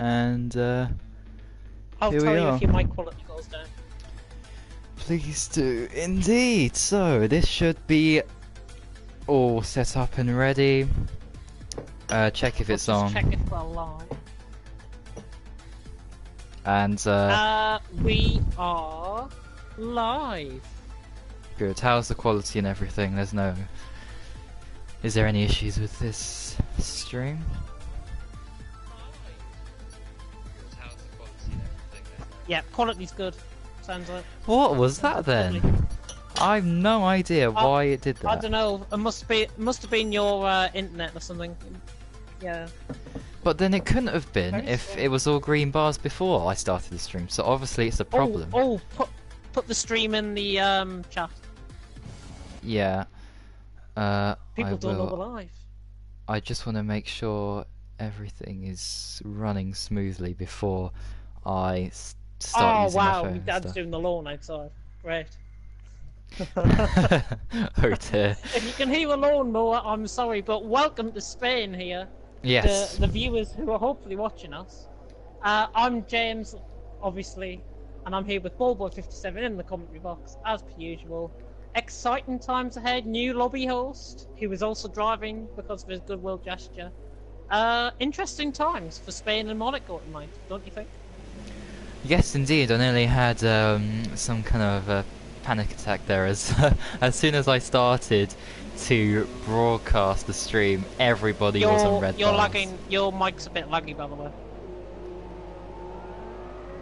and I'll here tell we you are. if your mic quality goes down. Please do, indeed. So this should be all set up and ready. Check if it's Just on. check if we're live. And We are live. good. How's the quality and everything? Is there any issues with this stream? Yeah, quality's good. Sounds like. What was that then? Lovely. I've no idea why it did that. I don't know. It must have been your internet or something. Yeah. But then it couldn't have been Very if strange. it was all green bars before I started the stream. So obviously it's a problem. Put the stream in the chat. Yeah. I People don't know will. we're live. I just want to make sure everything is running smoothly before I start using my phone. Oh wow, and Dad's stuff. doing the lawn outside. Great. Oh dear. If you can hear a lawnmower, I'm sorry, but welcome to Spain here. Yes. The viewers who are hopefully watching us. I'm James, obviously, and I'm here with Ballboy57 in the commentary box, as per usual. Exciting times ahead, new lobby host, who is also driving because of his goodwill gesture. Interesting times for Spain and Monaco at the moment, don't you think? Yes, indeed. I nearly had some kind of panic attack there as as soon as I started to broadcast the stream, everybody was on red You're bars. lagging. Your mic's a bit laggy, by the way.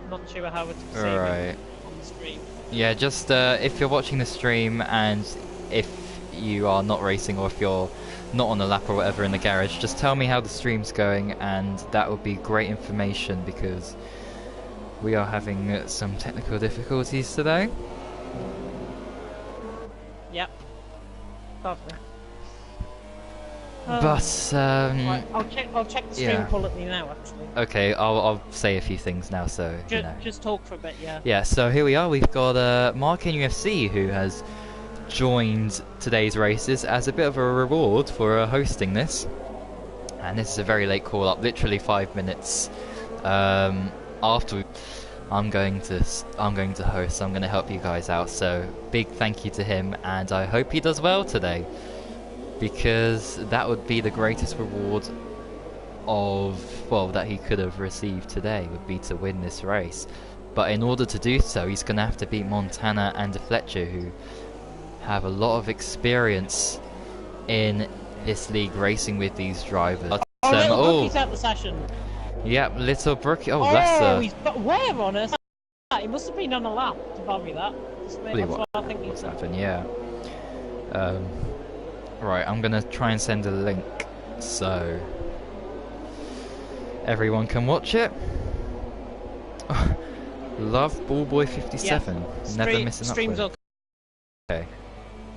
Not sure how it's receiving Right. on the stream. Yeah, just if you're watching the stream and if you are not racing or if you're not on a lap or whatever in the garage, just tell me how the stream's going, and that would be great information because we are having some technical difficulties today. Yep. Lovely. But Right, I'll check the stream yeah. quality now. Actually, okay, I'll say a few things now, so you know. just talk for a bit. Yeah. Yeah, so here we are. We've got Mark in UFC who has joined today's races as a bit of a reward for hosting this. And this is a very late call up, literally 5 minutes after I'm going to host. So I'm going to help you guys out. So big thank you to him, and I hope he does well today, because that would be the greatest reward that he could have received today, would be to win this race. But in order to do so, he's going to have to beat Montana and Fletcher, who have a lot of experience in this league racing with these drivers. Oh, little Brookie's at the session. Yep, little Brookie. Oh, bless her. He's where on us? He must have been on a lap to buy me that. Probably That's what I think he's happened, yeah. Right, I'm gonna try and send a link so everyone can watch it. Love Ballboy57. Yeah. Never miss an Stream's upload. Okay.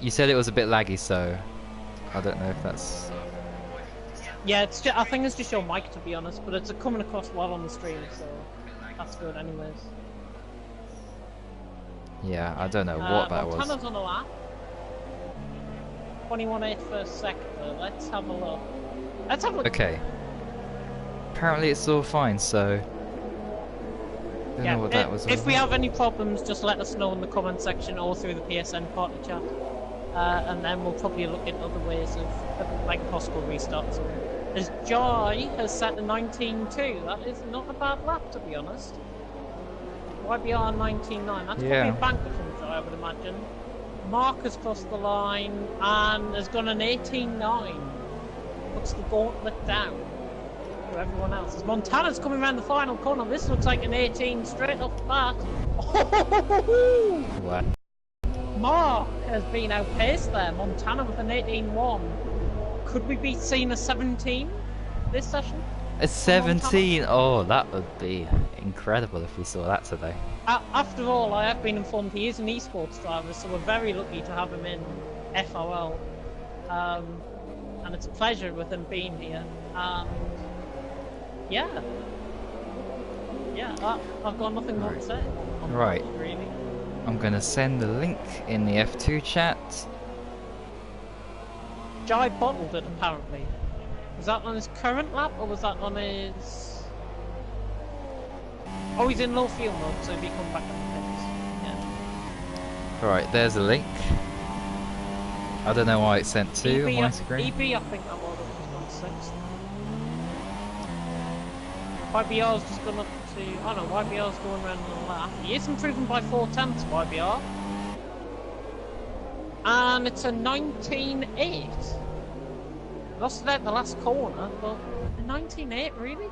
You said it was a bit laggy, so I don't know if that's... Yeah, it's just, I think it's just your mic, to be honest, but it's coming across well on the stream, so that's good anyways. Yeah, I don't know what that was. Montana's on a lap. 21.8 first sector. Let's have a look. Let's have a look. Okay. Apparently it's all fine, so... Don't know what that was all if we about. have any problems, just let us know in the comment section or through the PSN party chat. And then we'll probably look at other ways of like possible restarts. As Joy has set a 19.2, that is not a bad lap, to be honest. YBR 19.9, that's Yeah. probably a banker from Joy, I would imagine. Mark has crossed the line and has gone an 18.9. Puts the gauntlet down for everyone else. As Montana's coming around the final corner, this looks like an 18 straight off the bat. What? Mark has been outpaced there. Montana with an 18.1. Could we be seeing a 17 this session? A 17? Oh, that would be incredible if we saw that today. After all, I have been informed he is an esports driver, so we're very lucky to have him in FRL. And it's a pleasure with him being here. And yeah, I've got nothing more to say. Right. Really. I'm gonna send the link in the F2 chat. Jai bottled it apparently. Was that on his current lap or was that on his Oh, he's in low fuel mode, so he'll be coming back in the pits. Yeah. Right, there's a link. I don't know why it's sent to on my screen. EB, I think that was on 6th. YBR's just gone up to... Oh no, YBR's going around on that. He is improving by 4/10, YBR. And it's a 19.8. Lost it out the last corner, but a 19.8, really?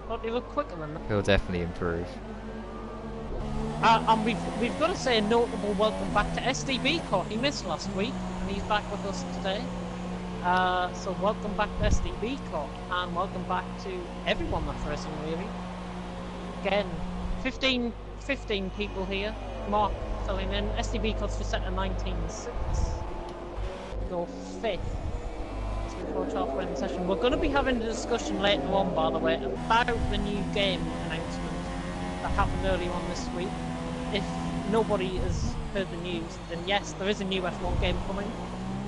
Thought they looked quicker than that. He'll definitely improve. And we've got to say a notable welcome back to SDB Cot. He missed last week, and he's back with us today. So welcome back to SDB Cot, and welcome back to everyone that's racing, really. Again, 15 people here. Mark filling in. SDB Cot's just set a 19.6. Go 5th. As we approach halfway in the session. We're going to be having a discussion later on, by the way, about the new game announcement that happened earlier on this week. If nobody has heard the news, then yes, there is a new F1 game coming.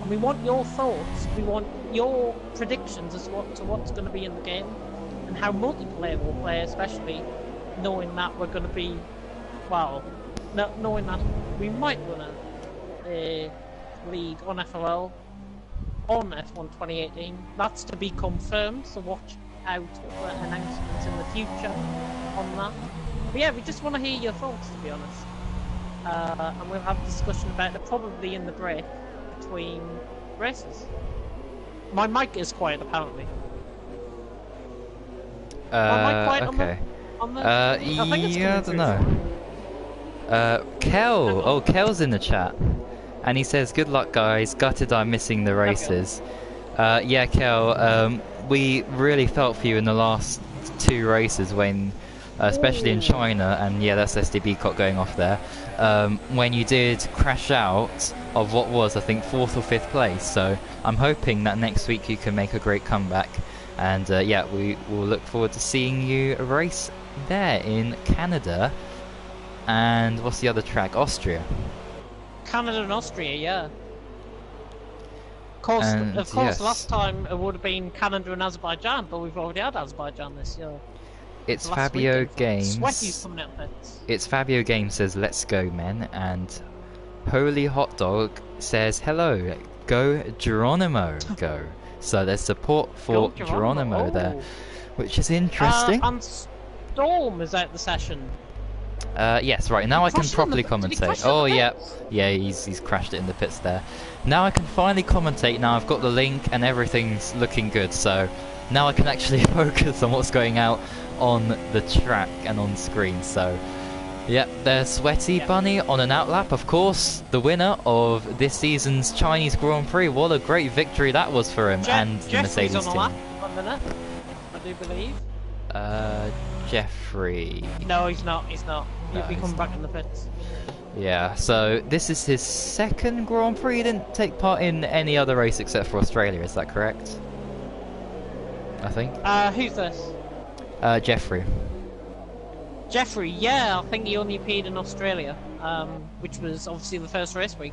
And we want your thoughts, we want your predictions as to what's going to be in the game, and how multiplayer will play, especially knowing that we're going to be, well, knowing that we might run a league on FRL on F1 2018. That's to be confirmed, so watch out for announcements in the future on that. But yeah, we just want to hear your thoughts, to be honest. And we'll have a discussion about it probably in the break between races. My mic is quiet, apparently. My mic quiet okay. on the I think it's yeah, I don't know. Kel! Oh, Kel's in the chat. And he says, good luck guys, gutted I'm missing the races. Yeah, Kel, we really felt for you in the last 2 races when... especially in China, and yeah, that's SDB Cot going off there. When you did crash out of what was, I think, 4th or 5th place. So I'm hoping that next week you can make a great comeback. And yeah, we will look forward to seeing you race there in Canada. And what's the other track? Austria. Canada and Austria, yeah. Of course, yes. Last time it would have been Canada and Azerbaijan, but we've already had Azerbaijan this year. It's Fabio Games. Sweaty's coming out pits. It's Fabio Games says, let's go, men. And Holy Hot Dog says, hello, go Geronimo, go. So there's support for Geronimo there, which is interesting. And Storm is out the session. Yes, right, now I can properly commentate. Oh, yeah, he's crashed it in the pits there. Now I can finally commentate, now I've got the link and everything's looking good, so now I can actually focus on what's going out on the track and on screen. So yep, there's Sweaty Bunny on an outlap, of course, the winner of this season's Chinese Grand Prix. What a great victory that was for him and the Mercedes on team. a lap, I do believe. Jeffrey. No, he's not. He'll No, be coming back in the pits. Yeah, so this is his 2nd Grand Prix. He didn't take part in any other race except for Australia, is that correct? I think. Who's this? Jeffrey. Jeffrey, yeah, I think he only appeared in Australia, which was obviously the first race week.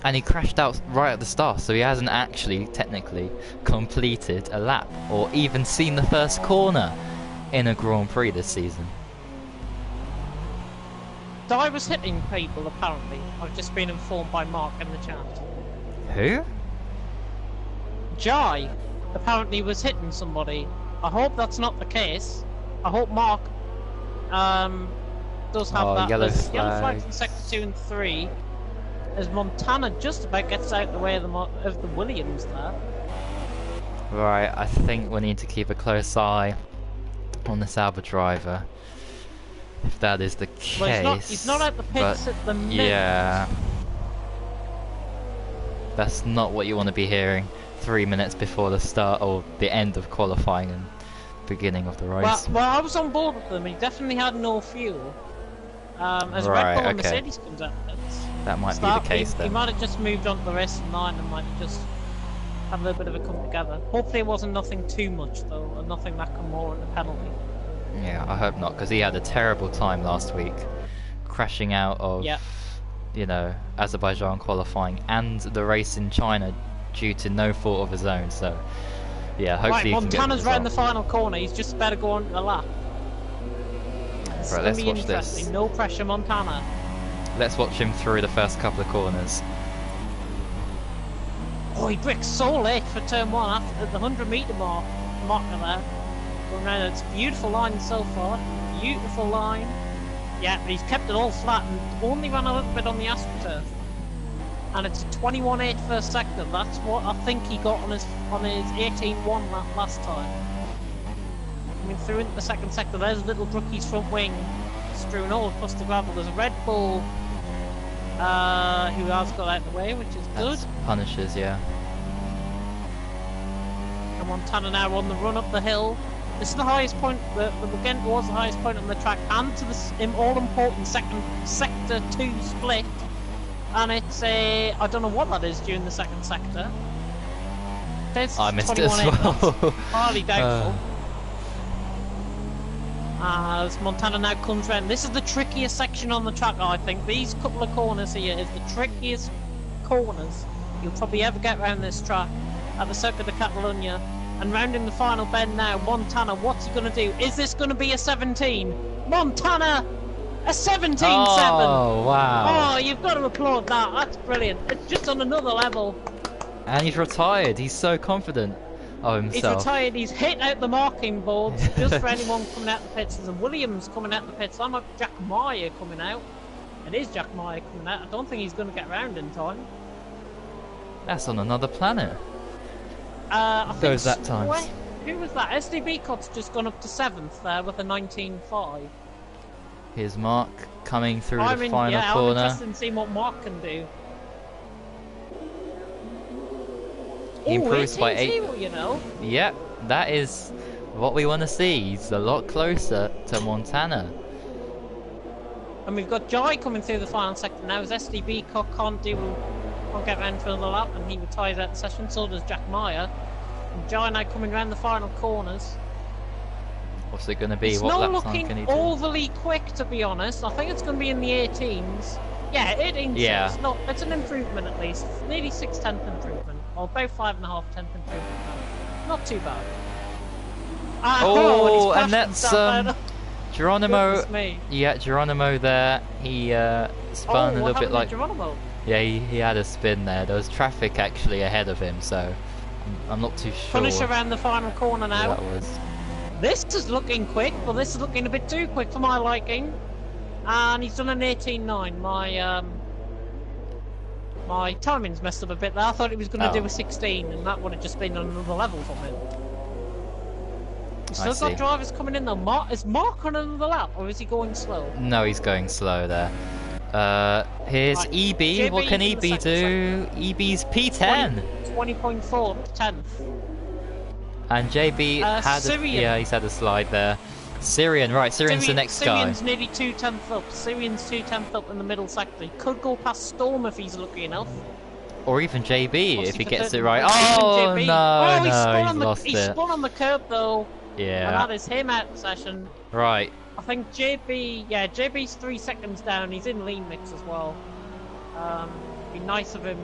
And he crashed out right at the start, so he hasn't actually, technically, completed a lap, or even seen the first corner in a Grand Prix this season. So I was hitting people, apparently. I've just been informed by Mark in the chat. Who? Jai apparently was hitting somebody. I hope that's not the case. I hope Mark does have that. Yellow Yellow flag flags in sector 2 and 3. As Montana just about gets out the way of the Williams there. Right, I think we need to keep a close eye on the Sauber driver, if that is the case. Well, he's not at the pits at the minute. Yeah, that's not what you want to be hearing 3 minutes before the start or the end of qualifying and beginning of the race. Well, I was on board with them. He definitely had no fuel. As Right, Red Bull and okay. Mercedes comes out, That might be the case he then. might have just moved on to the rest of the line and might just have a little bit of a come together. Hopefully it wasn't nothing too much though, and nothing that can warrant a penalty. Yeah, I hope not, because he had a terrible time last week, crashing out of, you know, Azerbaijan qualifying and the race in China due to no fault of his own. So, yeah, hopefully right, he can get Montana's the right in the result. final corner. He's just about to go on the lap. This Right, is going let's to be watch interesting. this. No pressure, Montana. Let's watch him through the first couple of corners. Oh, he bricks so late for turn 1 after the 100-meter marker there. Going around, it's a beautiful line so far. Beautiful line. Yeah, but he's kept it all flat and only ran a little bit on the AstroTurf. And it's a 21.8 first sector. That's what I think he got on his 18.1 last time. Coming through into the second sector, there's Little Brookie's front wing strewn all across the gravel. There's a Red Bull who has got out of the way, which is good. That's Punishers, yeah. And Montana now on the run up the hill. This is the highest point, the weekend was the highest point on the track, and to the all-important sector 2 split. And it's a, I don't know what that is during the second sector. I missed it as well. Highly doubtful. As Montana now comes round, this is the trickiest section on the track, I think. These couple of corners here is the trickiest corners you'll probably ever get around this track at the Circuit de Catalunya. And rounding the final bend now, Montana, what's he going to do? Is this going to be a 17? Montana, a 17.7! Oh, wow. Oh, you've got to applaud that. That's brilliant. It's just on another level. And he's retired. He's so confident of himself. He's retired. He's hit out the marking boards just for anyone coming out the pits. There's a Williams coming out the pits. I'm like Jack Meyer coming out. It is Jack Meyer coming out. I don't think he's going to get round in time. That's on another planet. I think Goes that time. Who was that? SDB Cot's just gone up to 7th there with a 19.5. Here's Mark coming through the final yeah, corner. I'm interested in seeing what Mark can do. He improves by 8. You know. Yep, that is what we want to see. He's a lot closer to Montana. And we've got Jai coming through the final sector now as SDB Cot can't get round for another lap and he retires out the session, so does Jack Meyer. And Jai now coming round the final corners. What's it going to be? It's what not lap time looking can he do? overly quick, to be honest. I think it's going to be in the 18s. Yeah, 18s. Yeah. It's an improvement at least. Nearly 6/10 improvement. Or about 5.5/10 improvement. Not too bad. Oh, and that's Geronimo. Goodness me. Yeah, Geronimo there. He spun a little bit like. Geronimo? Yeah, he had a spin there. There was traffic actually ahead of him, so I'm not too sure. Punish around the final corner now. That was. This is looking quick, but this is looking a bit too quick for my liking. And he's done an 18.9. My timing's messed up a bit there. I thought he was going to do a 16, and that would have just been on another level for him. He's still got drivers coming in though. Is Mark on another lap, or is he going slow? No, he's going slow there. Here's Right. EB. JB What can in the EB do? EB's P10. 20.4 10th. And JB had Syrian. he's had a slide there. Syrian, right, Syrian's the next guy. Syrian's nearly 2/10 up. Syrian's 2/10 up in the middle sector. He could go past Storm if he's lucky enough. Or even JB if he gets it right. Even JB. Oh he no, He spun on the curb though. Yeah. And that is him out of session. Right. I think JB's 3 seconds down. He's in lean mix as well. Be nice of him.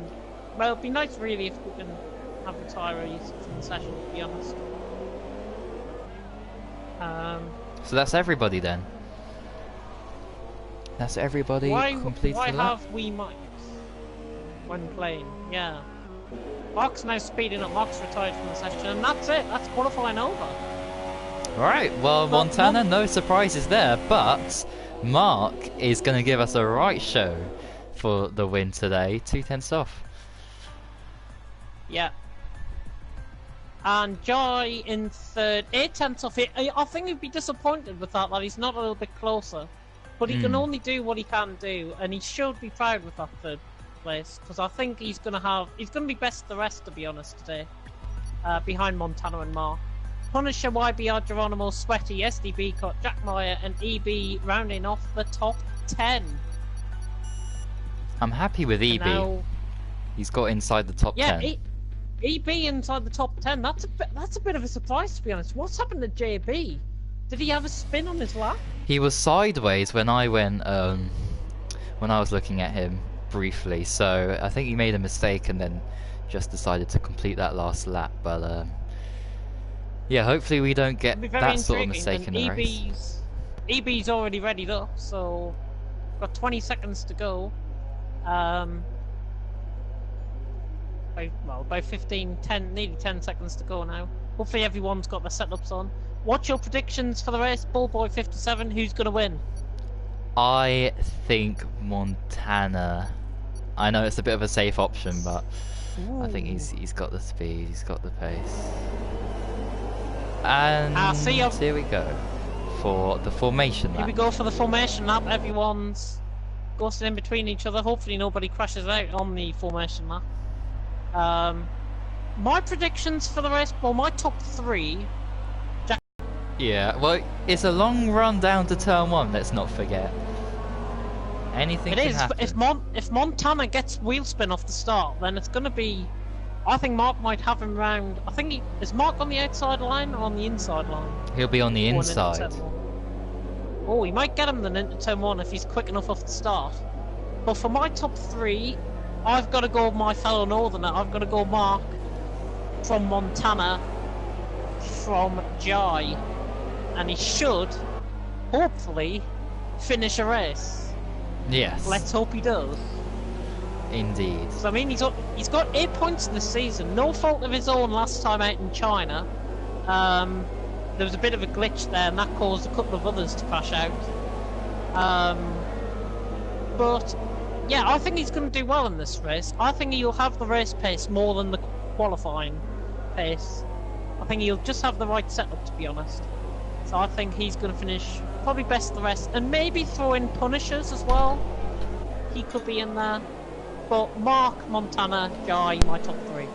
Well, it'd be nice really if we can have a tyre from the session, to be honest. So that's everybody then. That's everybody completed. Why have we mics when playing? Yeah. Mark's now speeding up. Mark's retired from the session, and that's it. That's qualifying over. Alright, well, Montana, no surprises there, but Mark is going to give us a right show for the win today. 2/10 off. Yeah. And Jai in third, 8/10 off. I think he'd be disappointed with that he's not a little bit closer. But he can only do what he can do, and he should be proud with that third place, because I think he's going to be best the rest, to be honest, today. Behind Montana and Mark. Punisher, YBR, Geronimo, Sweaty, SDB Cot, Jack Meyer, and EB rounding off the top 10. I'm happy with EB. Now, he's got inside the top 10. EB inside the top 10. That's a bit of a surprise, to be honest. What's happened to JB? Did he have a spin on his lap? He was sideways when I went when I was looking at him briefly, so I think he made a mistake and then just decided to complete that last lap. But yeah, hopefully we don't get that sort of mistake in the race. EB's already readied up, so got 20 seconds to go. About 15, 10, nearly 10 seconds to go now. Hopefully everyone's got their setups on. What's your predictions for the race? Ballboy 57, who's going to win? I think Montana. I know it's a bit of a safe option, but I think he's got the speed, he's got the pace. And here we go for the formation lap. Here we go for the formation lap. Everyone's ghosting in between each other. Hopefully nobody crashes out on the formation lap. My predictions for the race, well, my top 3. Yeah, well, it's a long run down to turn 1, let's not forget. Anything can happen. If Montana gets wheel spin off the start, then it's going to be... I think Mark might have him round... I think is Mark on the outside line or on the inside line? He'll be on the inside. Oh, he might get him then into turn 1 if he's quick enough off the start. But for my top 3, I've got to go with my fellow Northerner. I've got to go Mark from Montana from Jai. And he should, hopefully, finish a race. Yes. Let's hope he does. Indeed. So, I mean, he's got 8 points this season. No fault of his own last time out in China. There was a bit of a glitch there, and that caused a couple of others to crash out. But, yeah, I think he's going to do well in this race. I think he'll have the race pace more than the qualifying pace. I think he'll just have the right setup, to be honest. So I think he's going to finish probably best the rest, and maybe throw in Punishers as well. He could be in there. But Mark, Montana, Jai, my top 3.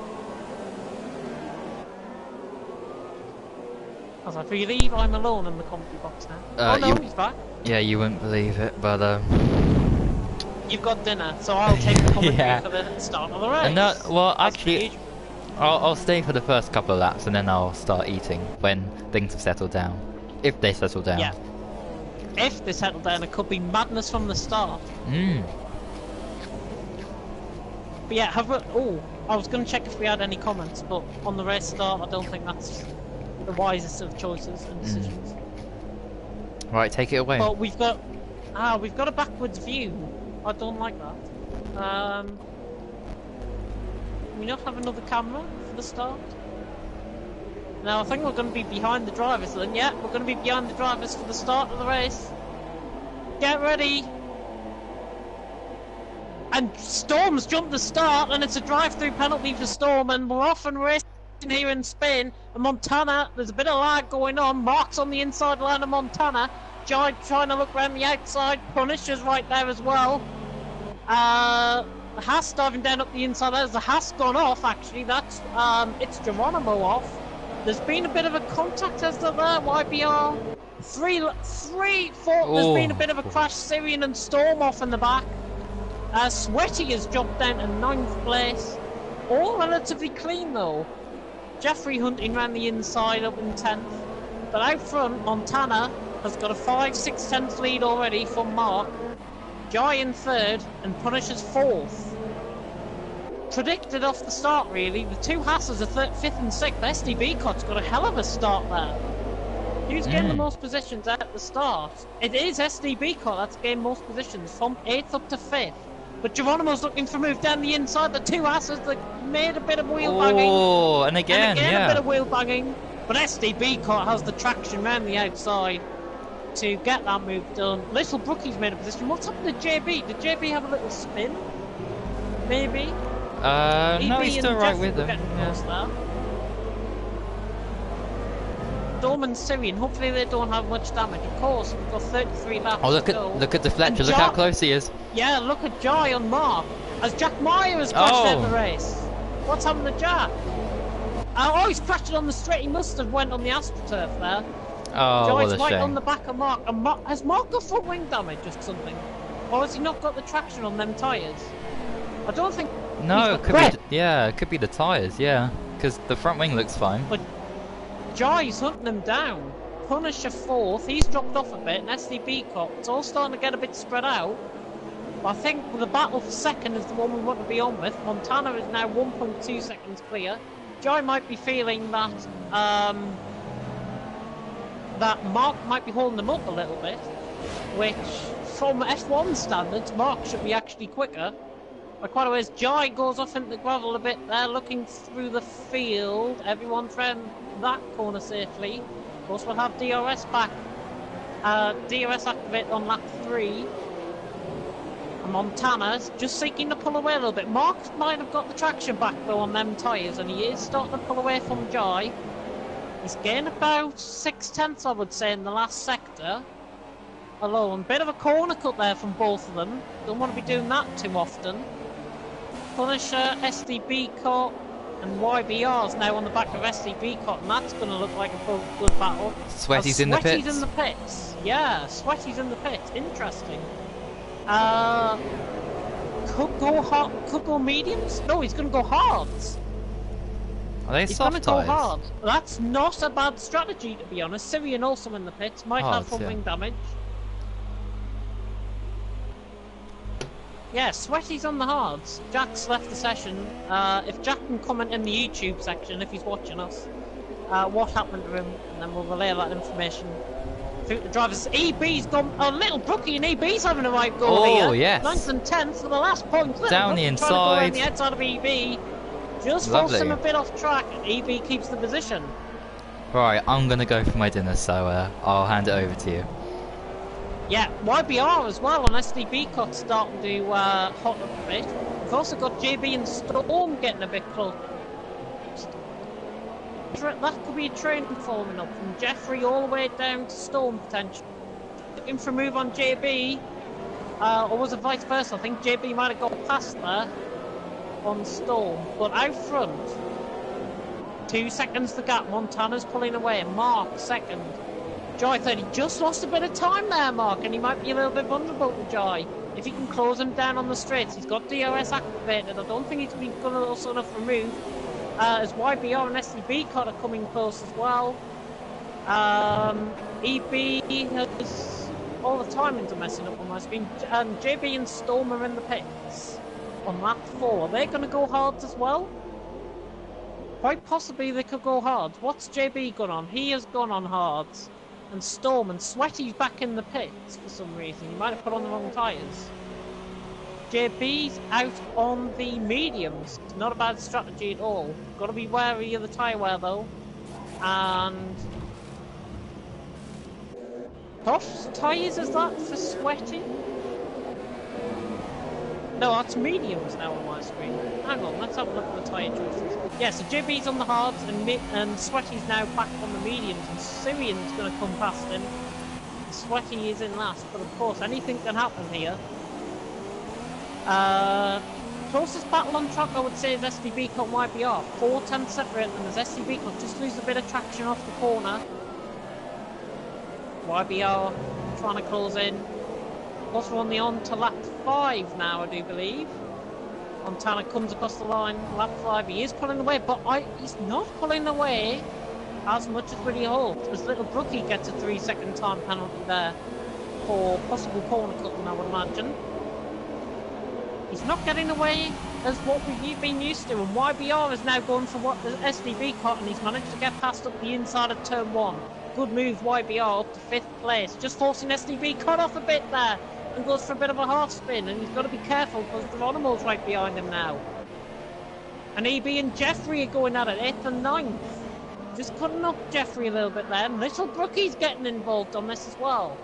As I believe I'm alone in the commentary box now. Oh no, he's back. Yeah, you wouldn't believe it, but You've got dinner, so I'll take the commentary for the start of the race. No, well, actually, I'll stay for the first couple of laps, and then I'll start eating when things have settled down. If they settle down. Yeah. If they settle down, it could be madness from the start. But yeah, I was going to check if we had any comments, but on the race start, I don't think that's the wisest of choices and decisions. Right, take it away. But we've got a backwards view. I don't like that. Can we not have another camera for the start? Now I think we're going to be behind the drivers then. Yeah, we're going to be behind the drivers for the start of the race. Get ready. And Storm's jumped the start, and it's a drive-through penalty for Storm, and we're off and racing here in Spain. And Montana, there's a bit of lag going on. Mark's on the inside line of Montana. Jai trying to look around the outside. Punisher's right there as well. The Haas diving down up the inside. There's the Haas gone off, actually. That's it's Geronimo off. There's been a bit of a contact as to there. YBR. 3, 4. There's been a bit of a crash. Syrian and Storm off in the back. Sweaty has dropped down to 9th place. All relatively clean though. Jeffrey hunting around the inside up in 10th. But out front, Montana has got a 5-6 tenths lead already from Mark. Jai in 3rd and Punisher's 4th. Predicted off the start really. The two Hasses are 5th and 6th. SD Cot's got a hell of a start there. Who's getting the most positions at the start? It is SD Cot that's gained most positions from 8th up to 5th. But Geronimo's looking for a move down the inside. The two Hasses that made a bit of wheel banging. Oh, and again, a bit of wheel banging. But SD Cot has the traction round the outside to get that move done. Little Brookie's made a position. What's happened to JB? Did JB have a little spin? Maybe? No, he's still right with them. Storm and Syrian, hopefully they don't have much damage. Of course, we've got 33 laps to go. Look at the Fletcher, look how close he is. Yeah, look at Jai on Mark. As Jack Meyer has crashed out the race. What's happened to Jack? Oh, he's crashed on the straight. He must have went on the AstroTurf there. Oh, Jai's what a right shame. on the back of Mark. And has Mark got front wing damage or something? Or has he not got the traction on them tyres? I don't think... No, it could be the tyres, yeah. Because the front wing looks fine. But Jai's hunting them down. Punisher 4th, he's dropped off a bit, and SD Cot, it's all starting to get a bit spread out. But I think the battle for 2nd is the one we want to be on with. Montana is now 1.2 seconds clear. Jai might be feeling that that Mark might be holding them up a little bit, which, from F1 standards, Mark should be actually quicker. By quite a ways, Jai goes off into the gravel a bit there, looking through the field. Everyone's round that corner safely. Of course, we'll have DRS back. DRS activate on lap 3. And Montana's just seeking to pull away a little bit. Mark might have got the traction back though on them tyres, and he is starting to pull away from Jai. He's gained about 6/10, I would say, in the last sector alone. Bit of a corner cut there from both of them. Don't want to be doing that too often. Punisher, SDB cut, and YBR's now on the back of SDB cut, and that's going to look like a good battle. Sweaty's in the pits. Sweaty's in the pits. Yeah, Sweaty's in the pits. Interesting. Could go hard, could go mediums? No, he's going to go hards. Are they He's soft going to go tyres? hard. That's not a bad strategy, to be honest. Syrian also in the pits. Might have some wing damage. Yeah, Sweaty's on the hards. Jack's left the session. If Jack can comment in the YouTube section, if he's watching us, what happened to him, and then we'll relay that information through the drivers. EB's gone a little brookie, and EB's having a right go here. Oh, yes. 9th and 10th for the last point. Down the inside. Trying to go around the outside of EB. Just Lovely. forced him a bit off track. EB keeps the position. Right, I'm going to go for my dinner, so I'll hand it over to you. Yeah, YBR as well on SDB cut starting to hot up a bit. We've also got JB and Storm getting a bit close. That could be a train forming up from Jeffrey all the way down to Storm potentially. Looking for a move on JB, or was it vice versa? I think JB might have got past there on Storm, but out front, 2 seconds the gap. Montana's pulling away, and Mark second. Jai third, he just lost a bit of time there, Mark, and he might be a little bit vulnerable to Jai. If he can close him down on the straights, he's got DRS activated. I don't think he's been good also enough to remove. As YBR and SDB cut are coming close as well. EB has all the timings are messing up on my screen. And JB and Storm are in the pits on lap 4. Are they going to go hard as well? Quite possibly they could go hard. What's JB gone on? He has gone on hards. And Storm and Sweaty's back in the pits for some reason. He might have put on the wrong tyres. JB's out on the mediums. Not a bad strategy at all. Got to be wary of the tyre wear though. And tough tyres is that for Sweaty? No, that's mediums now on my screen. Hang on, let's have a look at the tyre choices. Yeah, so JB's on the hards and Sweaty's now back on the mediums, and Syrian's going to come past him. Sweaty is in last, but of course anything can happen here. Closest battle on track I would say is SDB cut YBR. 4/10 separate, and as SDB cut just lose a bit of traction off the corner. YBR trying to close in. Plus we're on to lap 5 now, I do believe. Montana comes across the line, lap 5, he is pulling away, but he's not pulling away as much as really hoped, as Little Brookie gets a 3-second time penalty there for possible corner cutting, I would imagine. He's not getting away as what we've been used to, and YBR is now going for what the SDB cut, and he's managed to get past up the inside of turn 1. Good move, YBR up to 5th place, just forcing SDB cut off a bit there. And goes for a bit of a half spin, and he's got to be careful because Geronimo's right behind him now. And EB and Jeffrey are going at it, 8th and 9th. Just cutting up Jeffrey a little bit there, and Little Brookie's getting involved on this as well.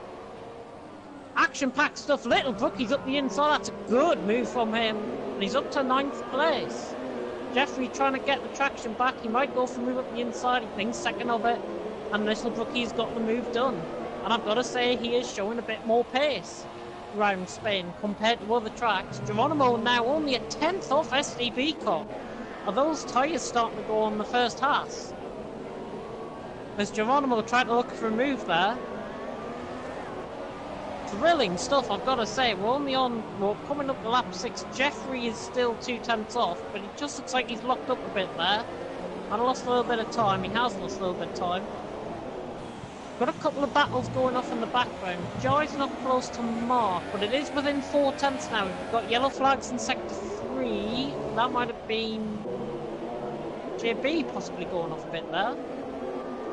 Action-packed stuff, Little Brookie's up the inside, that's a good move from him, and he's up to 9th place. Jeffrey trying to get the traction back, he might go for a move up the inside, he thinks second of it, and Little Brookie's got the move done. And I've got to say, he is showing a bit more pace around Spain compared to other tracks. Geronimo now only a 10th off SDB cut. Are those tyres starting to go on the first pass? As Geronimo tried to look for a move there. Thrilling stuff, I've got to say. We're coming up to lap 6. Jeffrey is still 2/10 off, but it just looks like he's locked up a bit there. Might have lost a little bit of time. He has lost a little bit of time. Got a couple of battles going off in the background. Jai's not close to Mark, but it is within 4/10 now. We've got yellow flags in sector 3. That might have been JB possibly going off a bit there.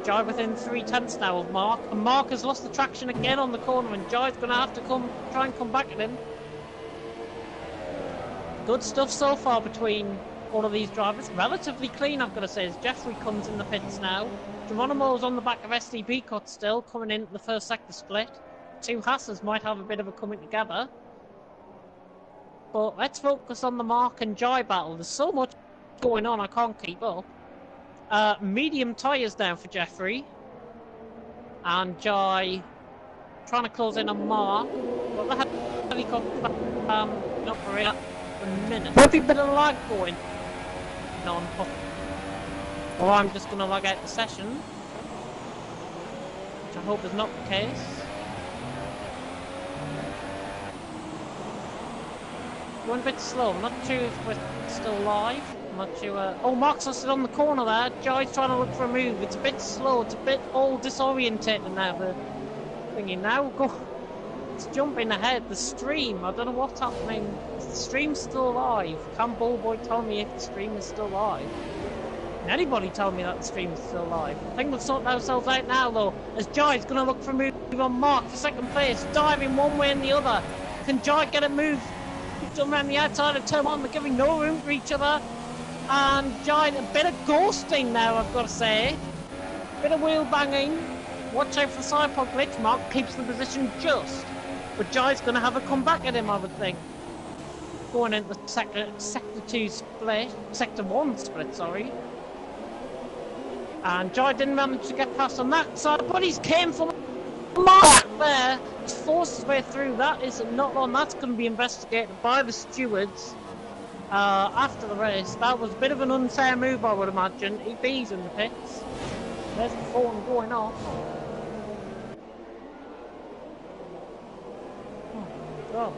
Jai within 3/10 now of Mark, and Mark has lost the traction again on the corner, and Jai's going to have to try and come back at him. Good stuff so far between all of these drivers. Relatively clean, I've got to say, as Jeffrey comes in the pits now. Geronimo's on the back of SDB cut still, coming into the first sector split. Two Hasses might have a bit of a coming together. But let's focus on the Mark and Jai battle. There's so much going on, I can't keep up. Medium tyres now for Jeffrey. And Jai trying to close in on Mark. But the helicopter not for it. A minute. Maybe a bit of lag going on. Or I'm just going to lag out the session. Which I hope is not the case. Going a bit slow. I'm not sure if we're still live. I'm not sure. Oh, Mark's lost it on the corner there. Jai's trying to look for a move. It's a bit slow. It's a bit all disorientated now. The thingy now. Go. It's jumping ahead. The stream. I don't know what's happening. Is the stream still live? Can Bullboy tell me if the stream is still live? Can anybody tell me that the stream is still live? I think we'll sort ourselves out now though. As Jai's going to look for a move on Mark for second place. Diving one way and the other. Can Jai get a move done around the outside of turn one? They're giving no room for each other. And Jai, a bit of ghosting now, I've got to say. Bit of wheel banging. Watch out for the side pod glitch. Mark keeps the position just. But Jai's going to have a comeback at him, I would think. Going into the sector 2 split. Sector 1 split, sorry. And Jai didn't manage to get past on that side, but he's came for Mark there. He's forced his way through. That is not on. That's going to be investigated by the stewards after the race. That was a bit of an unfair move, I would imagine. EB's in the pits. There's the phone going off. Oh my god.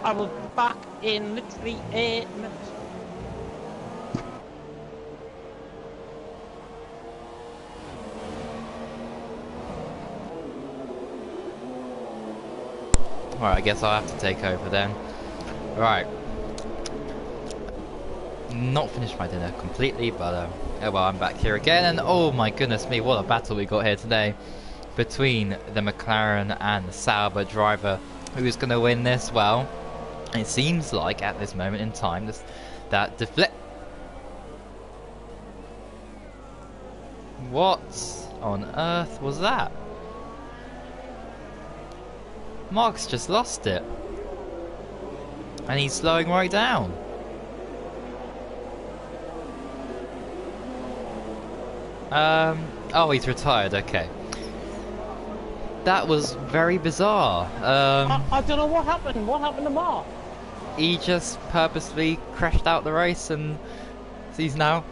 I will be back in literally a minute. Alright, I guess I'll have to take over then. Right. Not finished my dinner completely, but oh well, I'm back here again, and oh my goodness me, what a battle we got here today between the McLaren and the Sauber driver. Who's going to win this? Well, it seems like at this moment in time that deflect. What on earth was that? Mark's just lost it, and he's slowing right down. Oh, he's retired. Okay. That was very bizarre. I don't know what happened. What happened to Mark? He just purposely crashed out the race, and he's now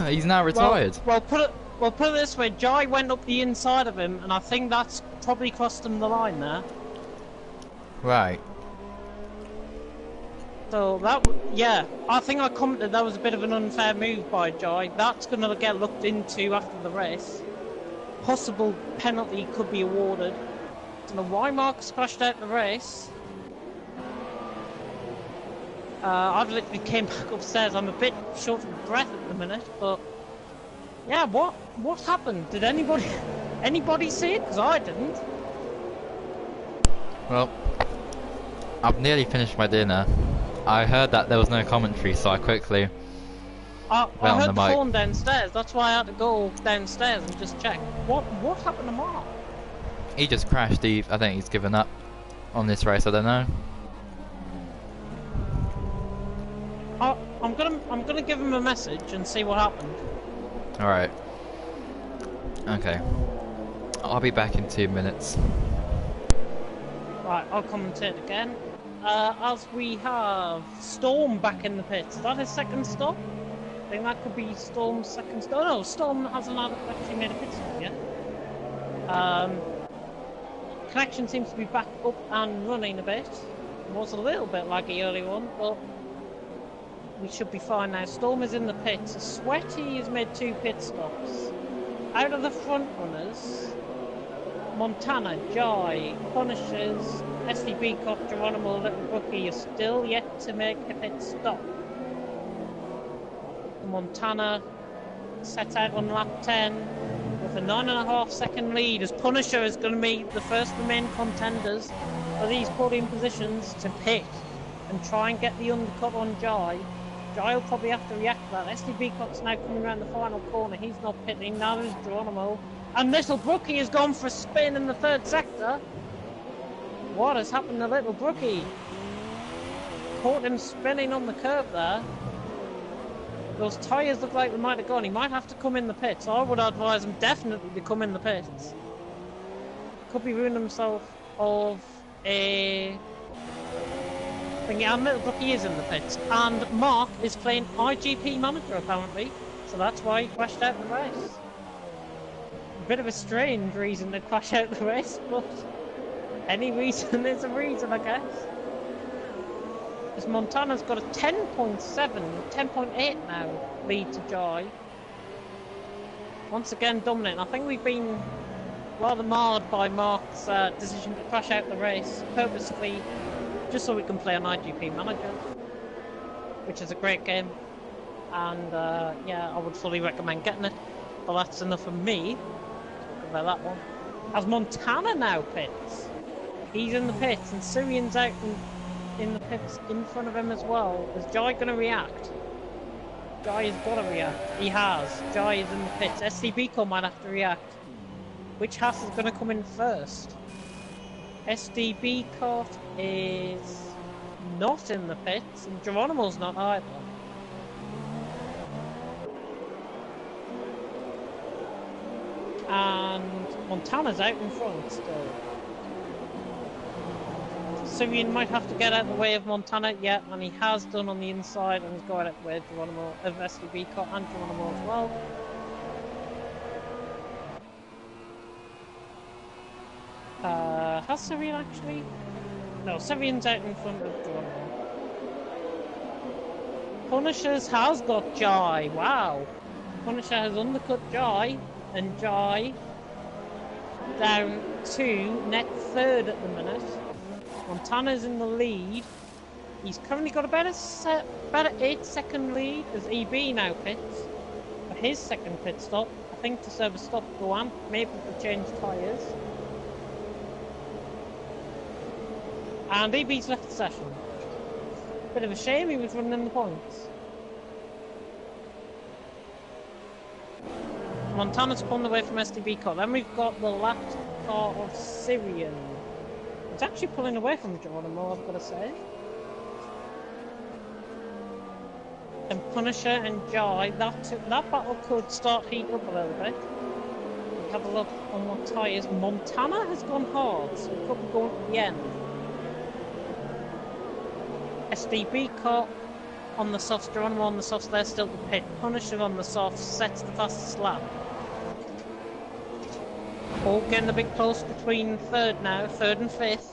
he's now retired. Well, put it this way. Jai went up the inside of him, and I think that's probably cost him the line there. Right. So yeah, I think I commented that was a bit of an unfair move by Jai. That's going to get looked into after the race. Possible penalty could be awarded. I don't know why Marcus crashed out the race. I've literally came back upstairs. I'm a bit short of breath at the minute, but yeah, what happened? Did anybody see it? Because I didn't. Well, I've nearly finished my dinner. I heard that there was no commentary, so I quickly I heard the phone downstairs. That's why I had to go downstairs and just check. What happened to Mark? He just crashed. I think he's given up on this race. I don't know. I'm gonna give him a message and see what happened. All right. Okay. I'll be back in 2 minutes. Right, I'll commentate again. As we have Storm back in the pits. Is that his second stop? I think that could be Storm's second stop. Oh, no, Storm hasn't actually made a pit stop yet. Connection seems to be back up and running a bit. It was a little bit laggy early on, but we should be fine now. Storm is in the pits. Sweaty has made 2 pit stops. Out of the front runners, Montana, Jai, Punishers, SDB Cop, Geronimo, Little Brookie is still yet to make a pit stop. Montana sets out on lap 10 with a 9.5 second lead as Punisher is going to be the first of the main contenders for these podium positions to pit and try and get the undercut on Jai. Jai will probably have to react to that. SDB Cop's now coming around the final corner. He's not pitting, now is Geronimo. And Little Brookie has gone for a spin in the 3rd sector. What has happened to Little Brookie? Caught him spinning on the curve there. Those tyres look like they might have gone. He might have to come in the pits. I would advise him definitely to come in the pits. Could be ruining himself of a thing. And Little Brookie is in the pits. And Mark is playing IGP manager apparently. So that's why he crashed out the race. A bit of a strange reason to crash out the race, but any reason is a reason, I guess. Because Montana's got a 10.7, 10.8 now lead to Jai. Once again dominating. I think we've been rather marred by Mark's decision to crash out the race purposely, just so we can play an IGP manager, which is a great game. And yeah, I would fully recommend getting it. But that's enough for me. About that one. As Montana now pits. He's in the pits and Syrian's out in the pits in front of him as well. Is Jai going to react? Jai has got to react. He has. Jai is in the pits. SDB might have to react. Which Haas is going to come in first? SDB is not in the pits and Geronimo's not either. And Montana's out in front still. Syrian might have to get out of the way of Montana, yeah, and he has done on the inside and has got out of the way of Geronimo, of SDB and Geronimo as well. Has Syrian actually? No, Syrian's out in front of Geronimo. Punishers has got Jai, wow. Punisher has undercut Jai. And Jai down to net 3rd at the minute. Montana's in the lead. He's currently got about a 8 second lead as EB now pits for his 2nd pit stop. I think to serve a stop go on, maybe to change tyres. And EB's left the session. Bit of a shame, he was running in the points. Montana's pulled away from SDB car. Then we've got the last car of Syrian. It's actually pulling away from Geronimo, I've got to say. And Punisher and Jai, that battle could start heating up a little bit. We have a look on what tyres. Montana has gone hard, so we could be going to the end. SDB car on the softs, Geronimo on the softs, they're still to pit. Punisher on the softs, sets the fastest lap. All getting a big close between 3rd now, 3rd and 5th.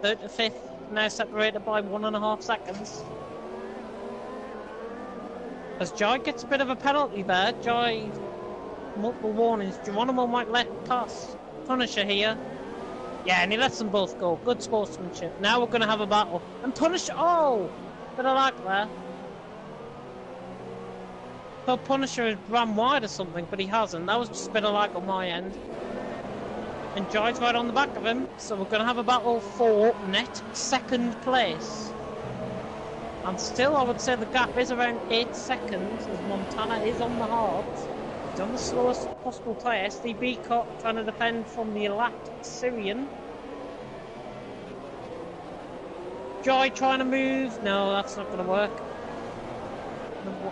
3rd to 5th now separated by 1.5 seconds. As Jai gets a bit of a penalty there, Jai, multiple warnings, Geronimo might let pass Punisher here. Yeah, and he lets them both go. Good sportsmanship. Now we're going to have a battle. And Punisher, oh! Bit of lag there. Thought Punisher had ran wide or something, but he hasn't. That was just a bit of lag on my end. And Jai's right on the back of him, so we're going to have a battle for net 2nd place. And still, I would say the gap is around 8 seconds, as Montana is on the hards. He's on the slowest possible tyre. SDB caught trying to defend from the elapsed Syrian. Jai trying to move. No, that's not going to work.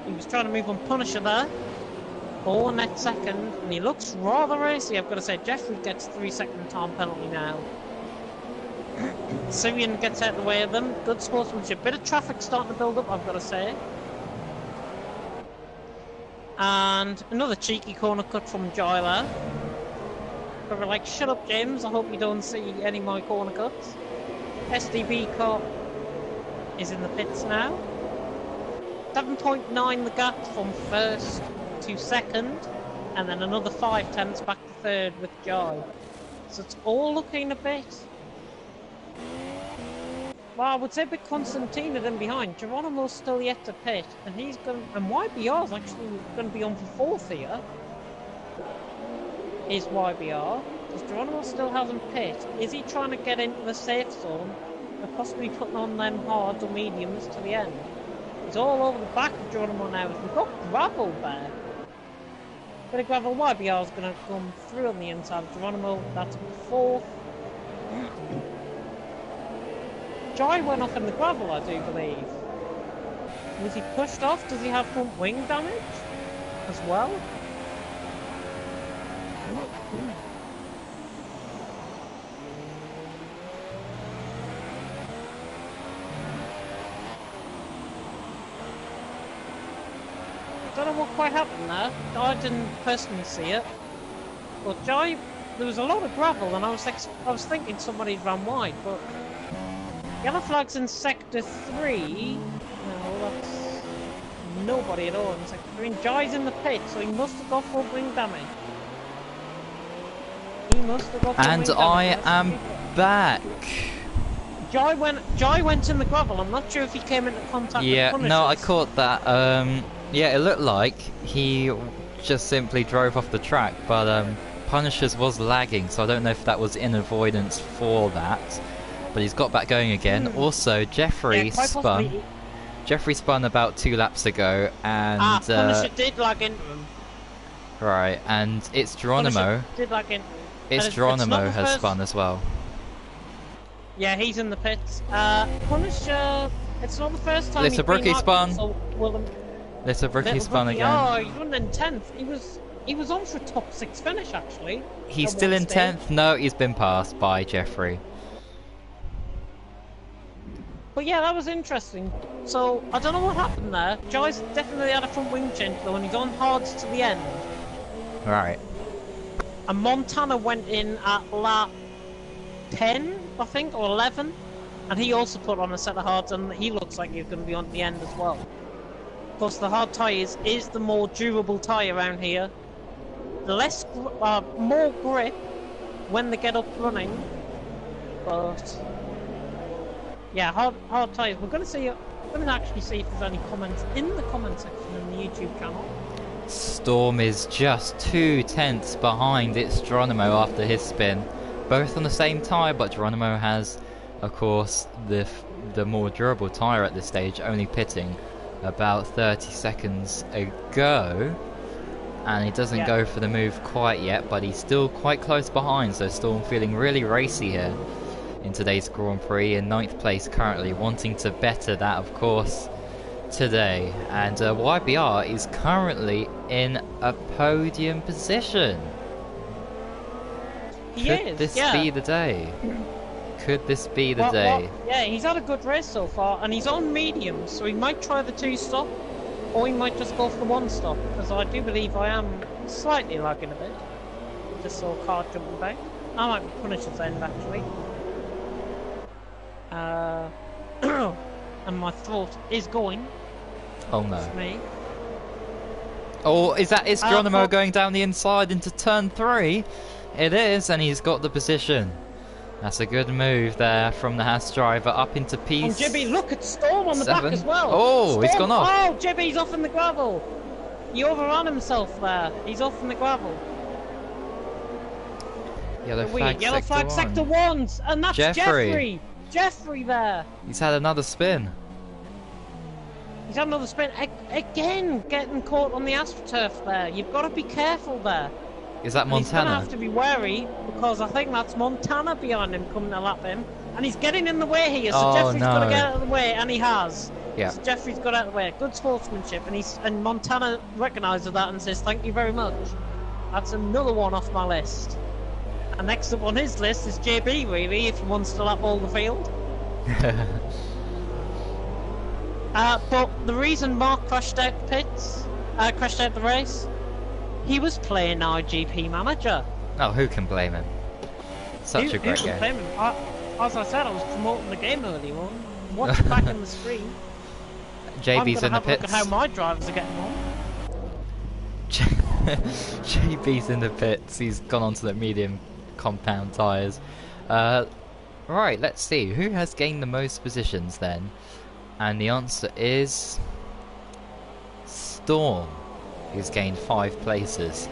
He was trying to move on Punisher there. 4 net 2nd, and he looks rather racy, I've got to say. Jeffrey gets 3-second time penalty now. Syrian gets out of the way of them. Good sportsmanship. Bit of traffic starting to build up, I've got to say. And another cheeky corner cut from Jai there. But we're like, shut up, James. I hope you don't see any of my corner cuts. SDB car is in the pits now. 7.9 the gap from first to second, and then another 5 tenths back to third with Jai. So it's all looking a bit... Well, I would say a bit Constantina than behind. Geronimo's still yet to pit, and he's going. And YBR's actually going to be on for fourth here. Is YBR because Geronimo still hasn't pit? Is he trying to get into the safe zone, or possibly putting on them hards or mediums to the end? He's all over the back of Geronimo now. We've got gravel there. Bit of gravel. YBR's going to come through on the inside of Geronimo. That's fourth. Jai went off in the gravel, I do believe. Was he pushed off? Does he have front wing damage as well? I don't know what quite happened there. I didn't personally see it. But Jai, there was a lot of gravel, and I was thinking somebody'd run wide, but. Yellow flag's in sector 3. No, that's nobody at all in sector 3. And Jai's in the pit, so he must have got front wing damage. He must have got front wing damage. And I am back. Jai went in the gravel. I'm not sure if he came into contact with Punishers. No, I caught that. Yeah, it looked like he just simply drove off the track, but Punishers was lagging, so I don't know if that was in avoidance for that. But he's got back going again. Also, Jeffrey spun. Jeffrey spun about 2 laps ago, and Punisher did lag into him. Right, and it's Geronimo. Did lag in. It's Geronimo has spun as well. Yeah, he's in the pits. Punisher. It's not the first time. Little Brookie spun. So Little Brookie spun again. Oh, he won in 10th. He was on for a top 6 finish actually. He's still in 10th. No, he's been passed by Jeffrey. But yeah, that was interesting. So, I don't know what happened there. Jai's definitely had a front wing change though, and he's on hards to the end. Right. And Montana went in at lap 10, I think, or 11. And he also put on a set of hards, and he looks like he's going to be on the end as well. Of course, the hard tyres is the more durable tyre around here. The more grip when they get up running. But... yeah, hard tyres. We're going to actually see if there's any comments in the comment section in the YouTube channel. Storm is just 2 tenths behind its Geronimo after his spin. Both on the same tyre, but Geronimo has, of course, the more durable tyre at this stage, only pitting about 30 seconds ago. And he doesn't go for the move quite yet, but he's still quite close behind, so Storm feeling really racy here in today's Grand Prix, in 9th place currently, wanting to better that, of course, today. And YBR is currently in a podium position. Could this be the day? Could this be the day? Yeah, he's had a good race so far, and he's on mediums, so he might try the 2-stop, or he might just go for the 1-stop, because I do believe I am slightly lagging a bit. Just saw a car jumping back. I might be Punisher's end, actually. And my throat is going. Oh no. It's me. Oh, is Geronimo going down the inside into turn 3? It is, and he's got the position. That's a good move there from the Haas driver up into P7. And Jibby, look at Storm on the back as well. Oh, Storm, he's gone off. Oh, Jibby's off in the gravel. He overran himself there. He's off in the gravel. Yellow flag sector 1. And that's Jeffrey. Jeffrey there. He's had another spin. He's had another spin. Again, getting caught on the AstroTurf there. You've got to be careful there. Is that Montana? He's going to have to be wary, because I think that's Montana behind him coming to lap him. And he's getting in the way here, so Jeffrey's got to get out of the way, and he has. Yeah. So Jeffrey's got out of the way. Good sportsmanship, and Montana recognises that and says, thank you very much. That's another one off my list. And next up on his list is JB, really, if he wants to lap all the field. But the reason Mark crashed out the pits, crashed out the race, he was playing our GP manager. Oh, who can blame him? Such a great game. Blame him? As I said, I was promoting the game earlier on. Watch it back on the screen. JB's in the I'm gonna have a look pits. at how my drivers are getting on. JB's in the pits. He's gone onto the medium compound tyres. Right, let's see. Who has gained the most positions then? And the answer is Storm, who's gained 5 places.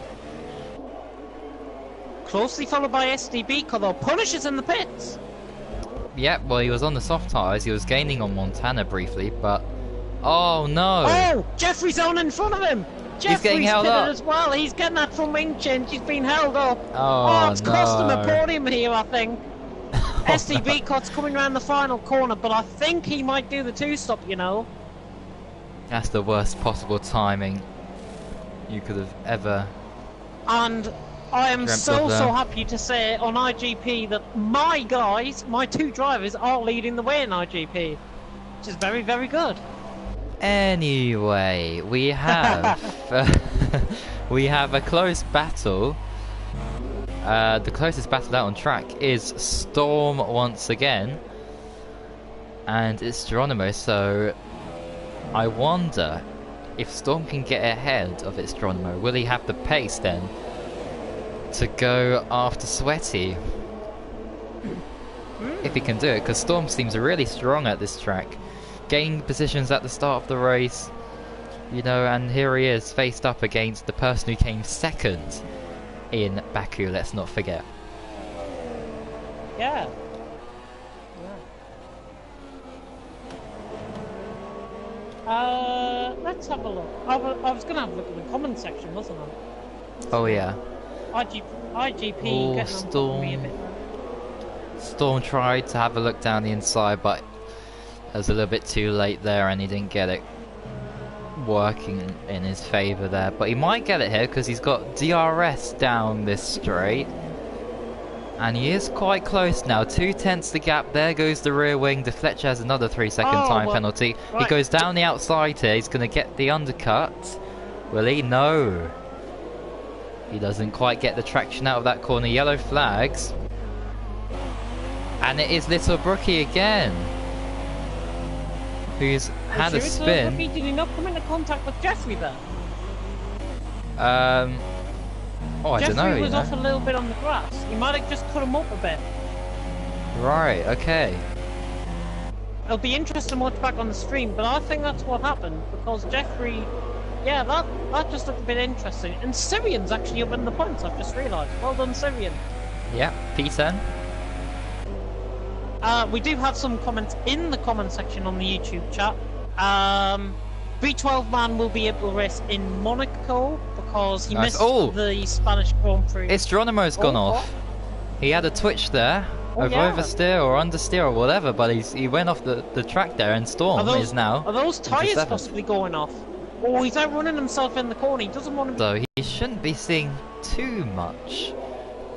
Closely followed by SDB, although Punisher's in the pits. Yep, well, he was on the soft tyres. He was gaining on Montana briefly, but oh no! Oh, Jeffrey's on in front of him. He's getting Jeffrey's held pitted up as well. He's getting that front wing change. He's been held up. Oh, It's cost him a no. podium here, I think. SDB Cot's coming around the final corner, but I think he might do the 2-stop, you know. That's the worst possible timing you could have ever. And I am dreamt so of there. happy to say on IGP that my guys, my 2 drivers, are leading the way in IGP, which is very, very good. Anyway, we have we have a close battle. The closest battle out on track is Storm once again, and it's Geronimo. So I wonder if Storm can get ahead of its Geronimo. Will he have the pace then to go after Sweaty? If he can do it, because Storm seems really strong at this track, gaining positions at the start of the race, you know, and here he is faced up against the person who came second in Baku, let's not forget. Yeah. Let's have a look. I was going to have a look at the comment section, wasn't I? Oh yeah. IGP Oh, getting on top of me a Storm. bit. Storm tried to have a look down the inside, but it was a little bit too late there and he didn't get it working in his favour there. But he might get it here because he's got DRS down this straight. And he is quite close now. 2/10 the gap. There goes the rear wing. De Fletcher has another 3-second time penalty. right. He goes down the outside here. He's going to get the undercut. Will he? No. He doesn't quite get the traction out of that corner. Yellow flags. And it is Little Brookie again, who's had a spin. Did he not come into contact with Jeffrey there? Oh, I don't know. Jeffrey was you know? off a little bit on the grass. He might have just cut him up a bit. Right. Okay. It'll be interesting to watch back on the stream, but I think that's what happened because Jeffrey. Yeah, that just looked a bit interesting. And Syrian's actually up in the points. I've just realised. Well done, Syrian. Yeah. P10. We do have some comments in the comment section on the YouTube chat. B12 man will be able to race in Monaco because he missed the Spanish Grand Prix. It's Geronimo's gone off. He had a twitch there of oversteer or understeer or whatever, but he went off the track there, and Storm is now. Are those tyres 7th. possibly going off? Oh, he's outrunning himself in the corner. He doesn't want to. So he shouldn't be seeing too much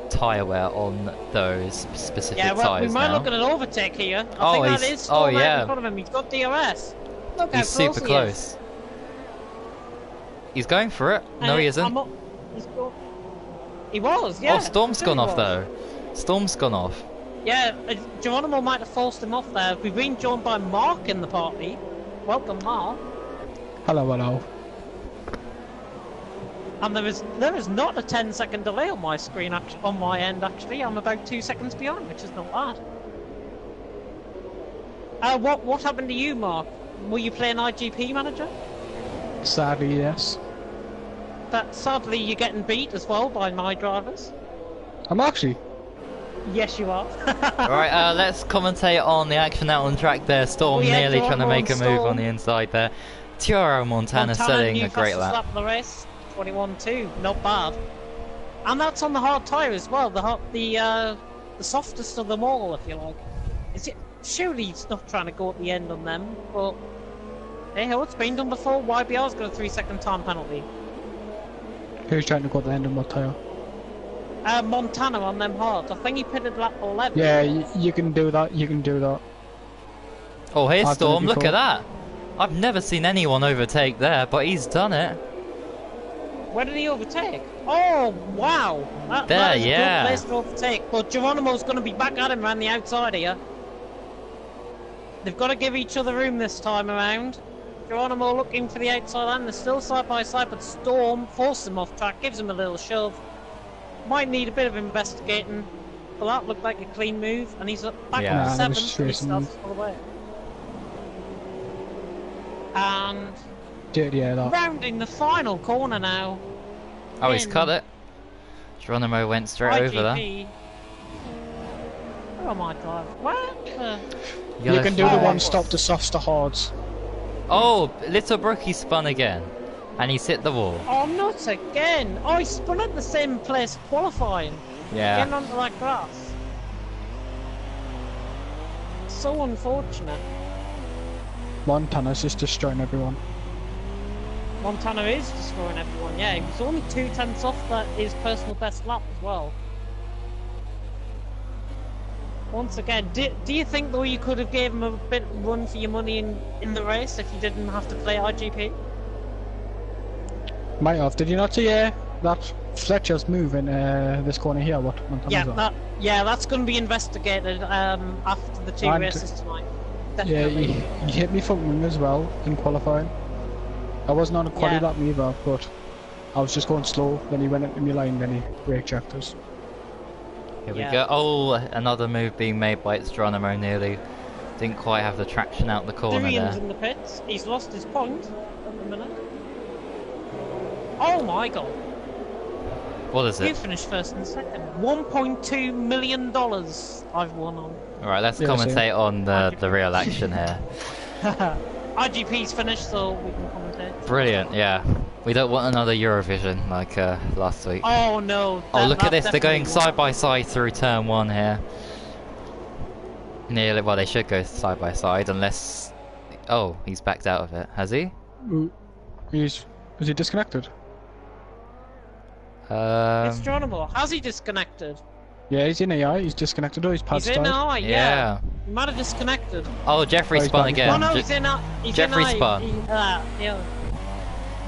tyre wear on those specific tyres we might now. look at an overtake here. I think that is Storm out in front of him. He's got DRS. Look how He's super close. He's going for it. No, he isn't. He was, yeah. Oh, Storm's gone off though. Storm's gone off. Yeah, Geronimo might have forced him off there. We've been joined by Mark in the party. Welcome, Mark. Hello, hello. And there is not a 10-second delay on my screen, on my end actually. I'm about 2 seconds behind, which is not bad. What happened to you, Mark? Were you playing IGP manager? Sadly, yes. But sadly, you're getting beat as well by my drivers. I'm actually. Yes, you are. Alright, let's commentate on the action out on track there. Storm nearly trying to make a move on the inside there. Tiaro Montana setting a great lap. Lap of the race, 21-2, not bad. And that's on the hard tyre as well. The softest of them all, if you like. Surely he's not trying to go at the end on them, but hey ho, it's been done before. YBR's got a 3-second time penalty. Who's trying to go at the end of my tyre? Montana on them hard. I think he pitted lap 11. Yeah, you can do that. You can do that. Oh, here's I've done it Storm. Look before. at that. I've never seen anyone overtake there, but he's done it. Where did he overtake? Oh, wow. That is a good place to overtake. But Geronimo's going to be back at him around the outside here. They've got to give each other room this time around. Geronimo looking for the outside line. They're still side by side, but Storm forces him off track, gives him a little shove. Might need a bit of investigating, but that looked like a clean move, and he's back Yeah. on Nah, that was 7th, and he straight starts all the way. And Yeah, that. rounding the final corner now. Oh, he's in cut it. Geronimo went straight over there. IGP. Where am I driving? Where? You can do the flag. one stop to softs to hards. Oh, Little Brookie spun again. And he's hit the wall. Oh, not again! Oh, he spun at the same place qualifying. Getting Yeah. onto that grass. So unfortunate. Montana's just destroying everyone. Montana is destroying everyone, yeah. He was only 2/10 off his personal best lap as well. Once again, do you think though you could have gave him a bit run for your money in the race if you didn't have to play IGP? Might have. Did you not see that Fletcher's move in this corner here? What Montana's on? That's going to be investigated after the two And- races tonight. Yeah, Definitely. he hit me front wing as well in qualifying. I wasn't on a quali Yeah. lap either, but I was just going slow. Then he went into my line, then he brake checked us. Here we Yeah. go. Oh, another move being made by Geronimo nearly. Didn't quite have the traction out the corner Durian's there. in the pits. He's lost his point at the minute. Oh my god. What is You it? finished first and second. $1.2 million I've won on. Alright, let's Yeah, commentate on the real action here. IGP's finished, so we can commentate. Brilliant, yeah. We don't want another Eurovision like last week. Oh no. Oh, look at that this, they're going definitely side by side through turn 1 here. Nearly, well, they should go side by side unless... Oh, he's backed out of it, has he? Is he disconnected? It's Geronimo. Has he disconnected? Yeah, he's in AI. He's disconnected. Oh, he's He's passed in out. I, Yeah. He might have disconnected. Oh, Jeffrey Oh, he's spun back. again. Oh no, Je- he's in I. He's Jeffrey in I. spun. Yeah.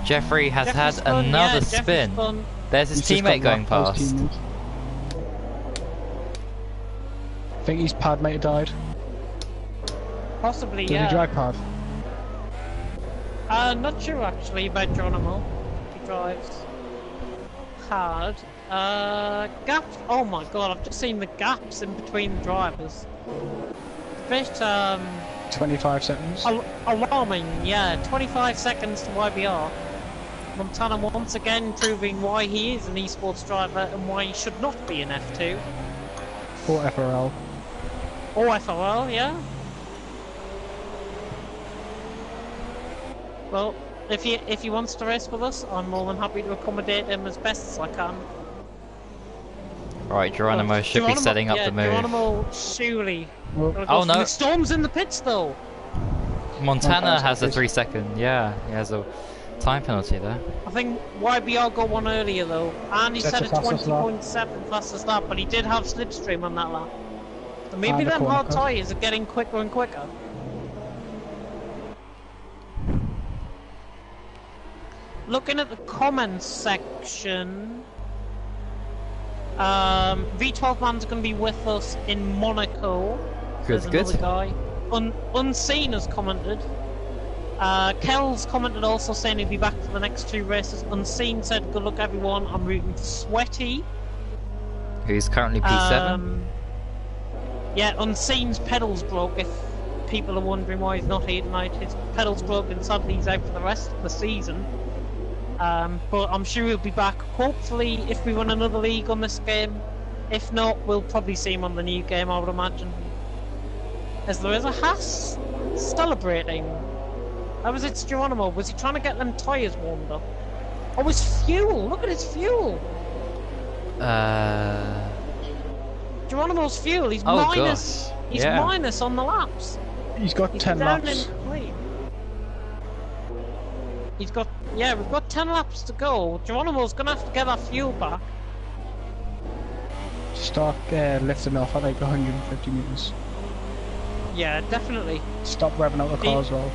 Jeffrey has Jeffrey had spun, another yeah, Jeffrey spin. spun. There's his He's just teammate got going whacked by his past. teammate. I think his pad might have died. Possibly, Did yeah. he drive pad? Not sure actually about Geronimo. He drives hard. Gaps. Oh my god, I've just seen the gaps in between the drivers. A bit 25 seconds. alarming. Yeah, 25 seconds to YBR. Montana once again proving why he is an esports driver and why he should not be an F2 Or FRL. or FRL. Yeah. Well, if he wants to race with us, I'm more than happy to accommodate him as best as I can. Right, Geronimo Well, should be setting up yeah, the move. Geronimo surely. Well, Gotta go Oh, for no. the Storm's in the pits though. Montana Montana's has a got 3 second. Yeah, he has a time penalty there. I think YBR got one earlier though, and he That's said a a fastest lap. 20.7 fastest lap, but he did have slipstream on that lap. So maybe And the them corner hard cut. tyres are getting quicker and quicker. Looking at the comments section, V12 man's going to be with us in Monaco. Good, There's good. another guy. Unseen has commented. Kel's commented also saying he'll be back for the next 2 races. Unseen said, good luck everyone, I'm rooting for Sweaty. Who's currently P7? Yeah, Unseen's pedals broke, if people are wondering why he's not here tonight. His pedals broke and sadly he's out for the rest of the season. But I'm sure he'll be back, hopefully, if we run another league on this game. If not, we'll probably see him on the new game, I would imagine. As there is a Haas celebrating. How was it, Geronimo? Was he trying to get them tyres warmed up? Oh, his fuel! Look at his fuel! Geronimo's fuel, he's Oh, minus. gosh. He's Yeah. minus on the laps. He's got He's 10 down laps. in clean. He's got, yeah, we've got 10 laps to go. Geronimo's gonna have to get that fuel back. Start lifting off at like 150 meters. Yeah, definitely. Stop revving out the car as well.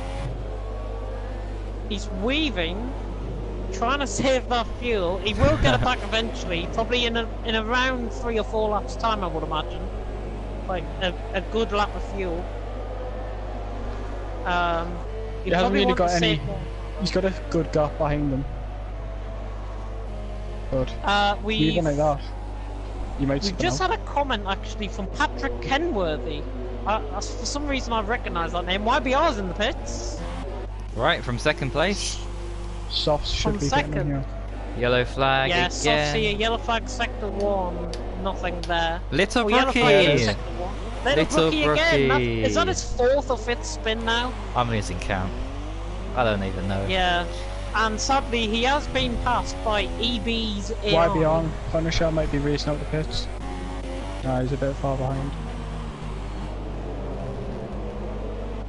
He's weaving, trying to save that fuel. He will get it back eventually, probably in around 3 or 4 laps time, I would imagine. Like a good lap of fuel. He hasn't really got any. He's got a good gap behind him. But even like that, you might. We've just had a comment actually from Patrick Kenworthy. For some reason I recognise that name. YBR's in the pits. Right, from second place. Softs should be getting in here. Yellow flag yeah, again. Softs here, yellow flag sector 1, nothing there. Little Brookie! Little Brookie again! Is that his 4th or 5th spin now? I'm losing count. I don't even know. Yeah, and sadly he has been passed by EB's YBR Punisher might be racing out the pits. No, he's a bit far behind.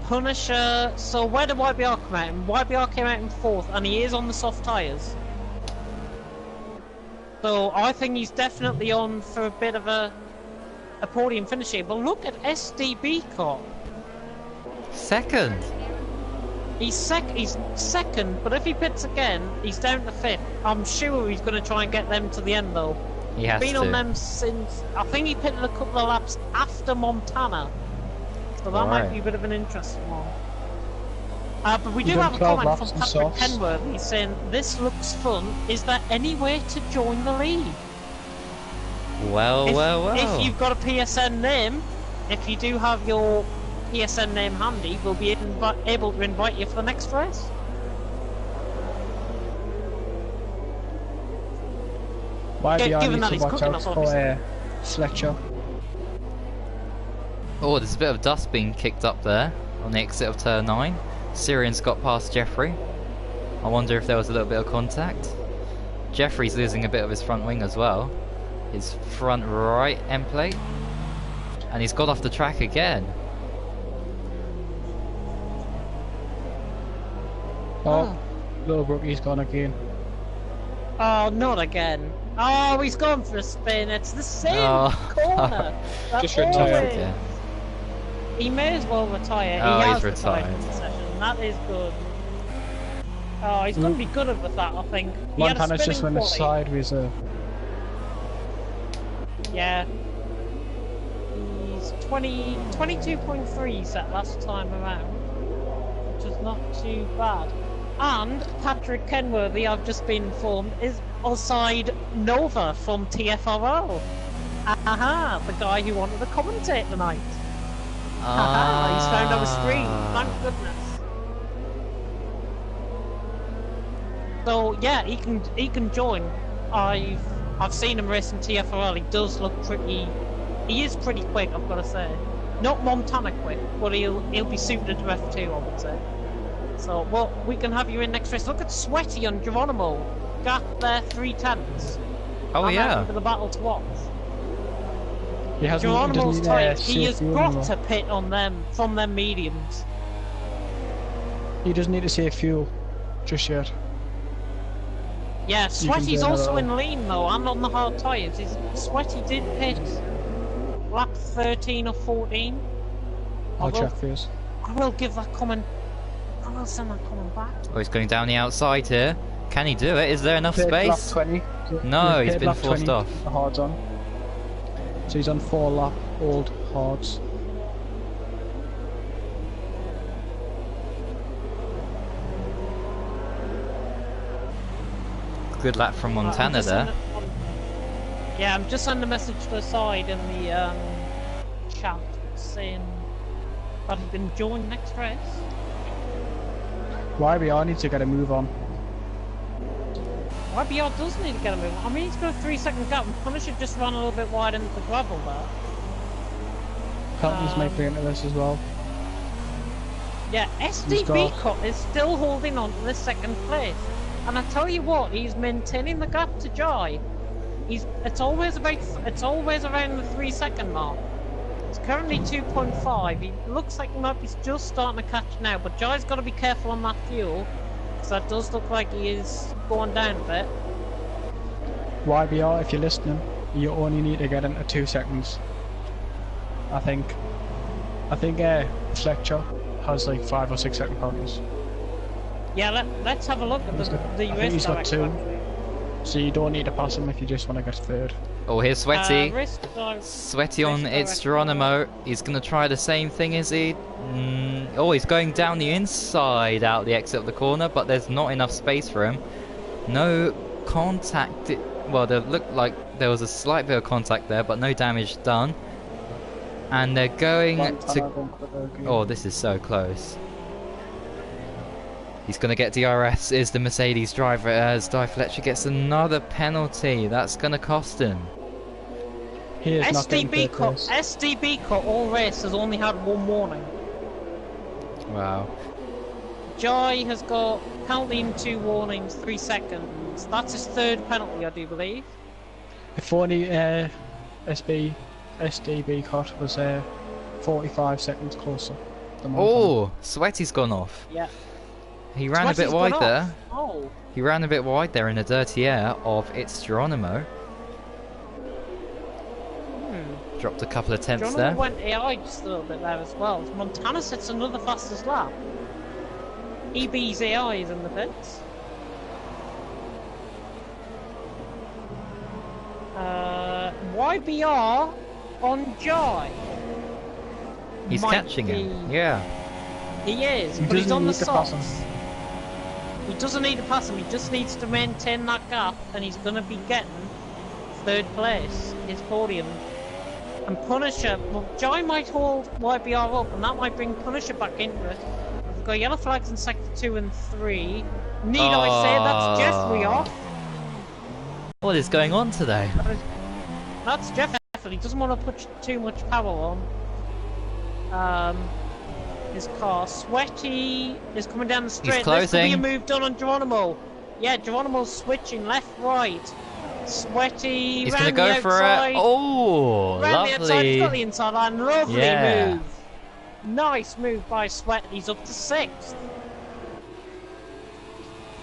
Punisher, so where did YBR come out? YBR came out in 4th and he is on the soft tyres. So I think he's definitely on for a bit of a podium finish here. But look at SDB Cop. Second. He's second, but if he pits again, he's down to 5th. I'm sure he's going to try and get them to the end though. He has been to. on them since, I think he pitted a couple of laps after Montana. So that might be a bit of an interesting one. But we do have a comment from Patrick Kenworthy saying, "This looks fun. Is there any way to join the league?" Well. If you've got a PSN name, if you do have your PSN name handy, we'll be able to invite you for the next race. Given that he's cooking us, obviously. Fletcher. Oh, there's a bit of dust being kicked up there on the exit of turn 9. Syrian's got past Jeffrey. I wonder if there was a little bit of contact. Jeffrey's losing a bit of his front wing as well. His front right end plate. And he's got off the track again. Oh, Little Brookie's gone again. Oh, not again. Oh, he's gone for a spin. It's the same corner. Just retired again. He may as well retire. Oh, he has he's retired. From the session. That is good. Oh, he's going to be good with that, I think. Montana's just went sideways there. Yeah. He's 22.3 set last time around, which is not too bad. And Patrick Kenworthy, I've just been informed, is outside Nova from TFRL. Aha, the guy who wanted to commentate tonight. Aha, he's found our stream, thank goodness. So yeah, he can join. I've seen him racing TFRL. He does look pretty. He is pretty quick, I've got to say. Not Montana quick, but he'll be suited to F2, I would say. So well, we can have you in next race. Look at Sweaty on Geronimo. Gap there 3/10. Oh yeah. For the battle to watch. He Geronimo's tight. He has got to pit on them from them mediums. He doesn't need to save fuel just yet. Yeah, Sweaty's also in lean though, and on the hard tyres. Sweaty did pit lap 13 or 14. I'll check first. I will give that comment. I will send that comment back. Oh, he's going down the outside here. Can he do it? Is there enough space? Lap 20. No, he's been forced off. The hards on. So he's on 4 lap old hards. Good lap from Montana there. Yeah, I'm just sending a message to the side in the chat saying that I've been joined next race. YBR needs to get a move on. YBR does need to get a move on. I mean, he's got a 3-second gap. Punisher just run a little bit wide into the gravel there. Penalties might be into this as well. Yeah, SDB Cut is still holding on to the 2nd place. And I tell you what, he's maintaining the gap to Jai. It's always around the 3-second mark. It's currently 2.5. He looks like he might be just starting to catch now, but Jai's got to be careful on that fuel, because that does look like he is going down a bit. YBR, if you're listening, you only need to get into 2 seconds. I think Fletcher has like 5 or 6 second penalties. Yeah, let's have a look at the I think US he's got 2. actually. So you don't need to pass him if you just want to get 3rd. Oh, here's Sweaty. Sweaty On it's Geronimo. He's gonna try the same thing, is he? Oh, he's going down the inside out the exit of the corner, but there's not enough space for him. No contact. Well, there looked like there was a slight bit of contact there, but no damage done. And they're going to... Oh, this is so close. He's going to get DRS, is the Mercedes driver, as Di Fletcher gets another penalty. That's going to cost him. SDB cut all race has only had one warning. Wow. Joy has got penalty in 2 warnings, 3 seconds. That's his 3rd penalty, I do believe. If only SDB cut was 45 seconds closer. Oh, Sweaty's gone off. Yeah. He ran Sweaty's a bit wide there. Oh. He ran a bit wide there in the dirty air of It's Geronimo. Dropped a couple of tenths Geronimo there. went AI just a little bit there as well. Montana sets another fastest lap. EB's AI is in the pits. YBR on Joy. He's catching him. Yeah. He is, but he's on the softs. He doesn't need to pass him, he just needs to maintain that gap, and he's going to be getting 3rd place, his podium. And Punisher, well, Joy might hold YBR up, and that might bring Punisher back into it. We've got yellow flags in sector 2 and 3. Need I say that's Jeffrey off? What is going on today? That's Jeffrey. He doesn't want to put too much power on his car. Sweaty is coming down the straight. He's closing. This could be a move done on Geronimo. Yeah, Geronimo's switching left, right. Sweaty. He's going to go for it. Oh, round lovely. The outside. He's got the inside line. Lovely Yeah. move. Nice move by Sweaty. He's up to 6th.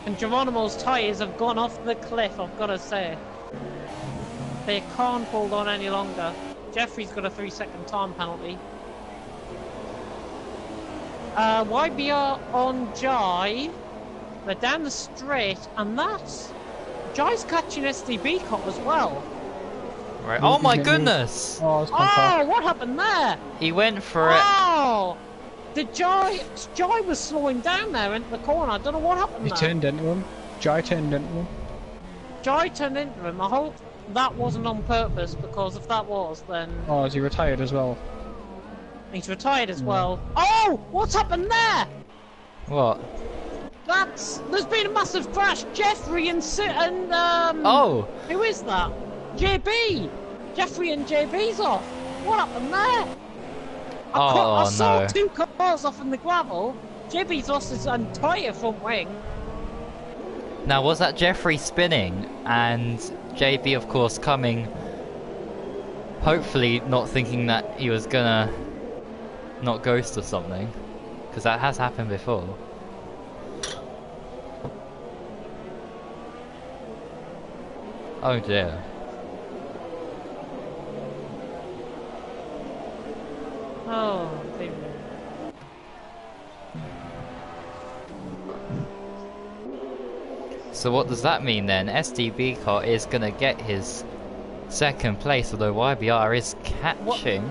And Geronimo's tyres have gone off the cliff, I've got to say. They can't hold on any longer. Jeffrey's got a 3-second time penalty. YBR on Jai. They're down the straight, and that's... Jai's catching SDB cut as well. Right. Oh my goodness! Oh, what happened there? He went for it. Oh! Jai was slowing down there into the corner. I don't know what happened there. He turned into him. Jai turned into him. Jai turned into him. I hope that wasn't on purpose, because if that was, then... Oh, is he retired as well? He's retired as well. Oh! What's happened there? What? There's been a massive crash. Jeffrey and Oh! Who is that? JB! Jeffrey and JB's off. What happened there? I saw 2 cars off in the gravel. JB's lost his entire front wing. Now, was that Jeffrey spinning and JB, of course, coming, hopefully not thinking that he was gonna not ghost or something? Because that has happened before. Oh dear. Oh, dear. So what does that mean then? SDB car is gonna get his 2nd place, although YBR is catching.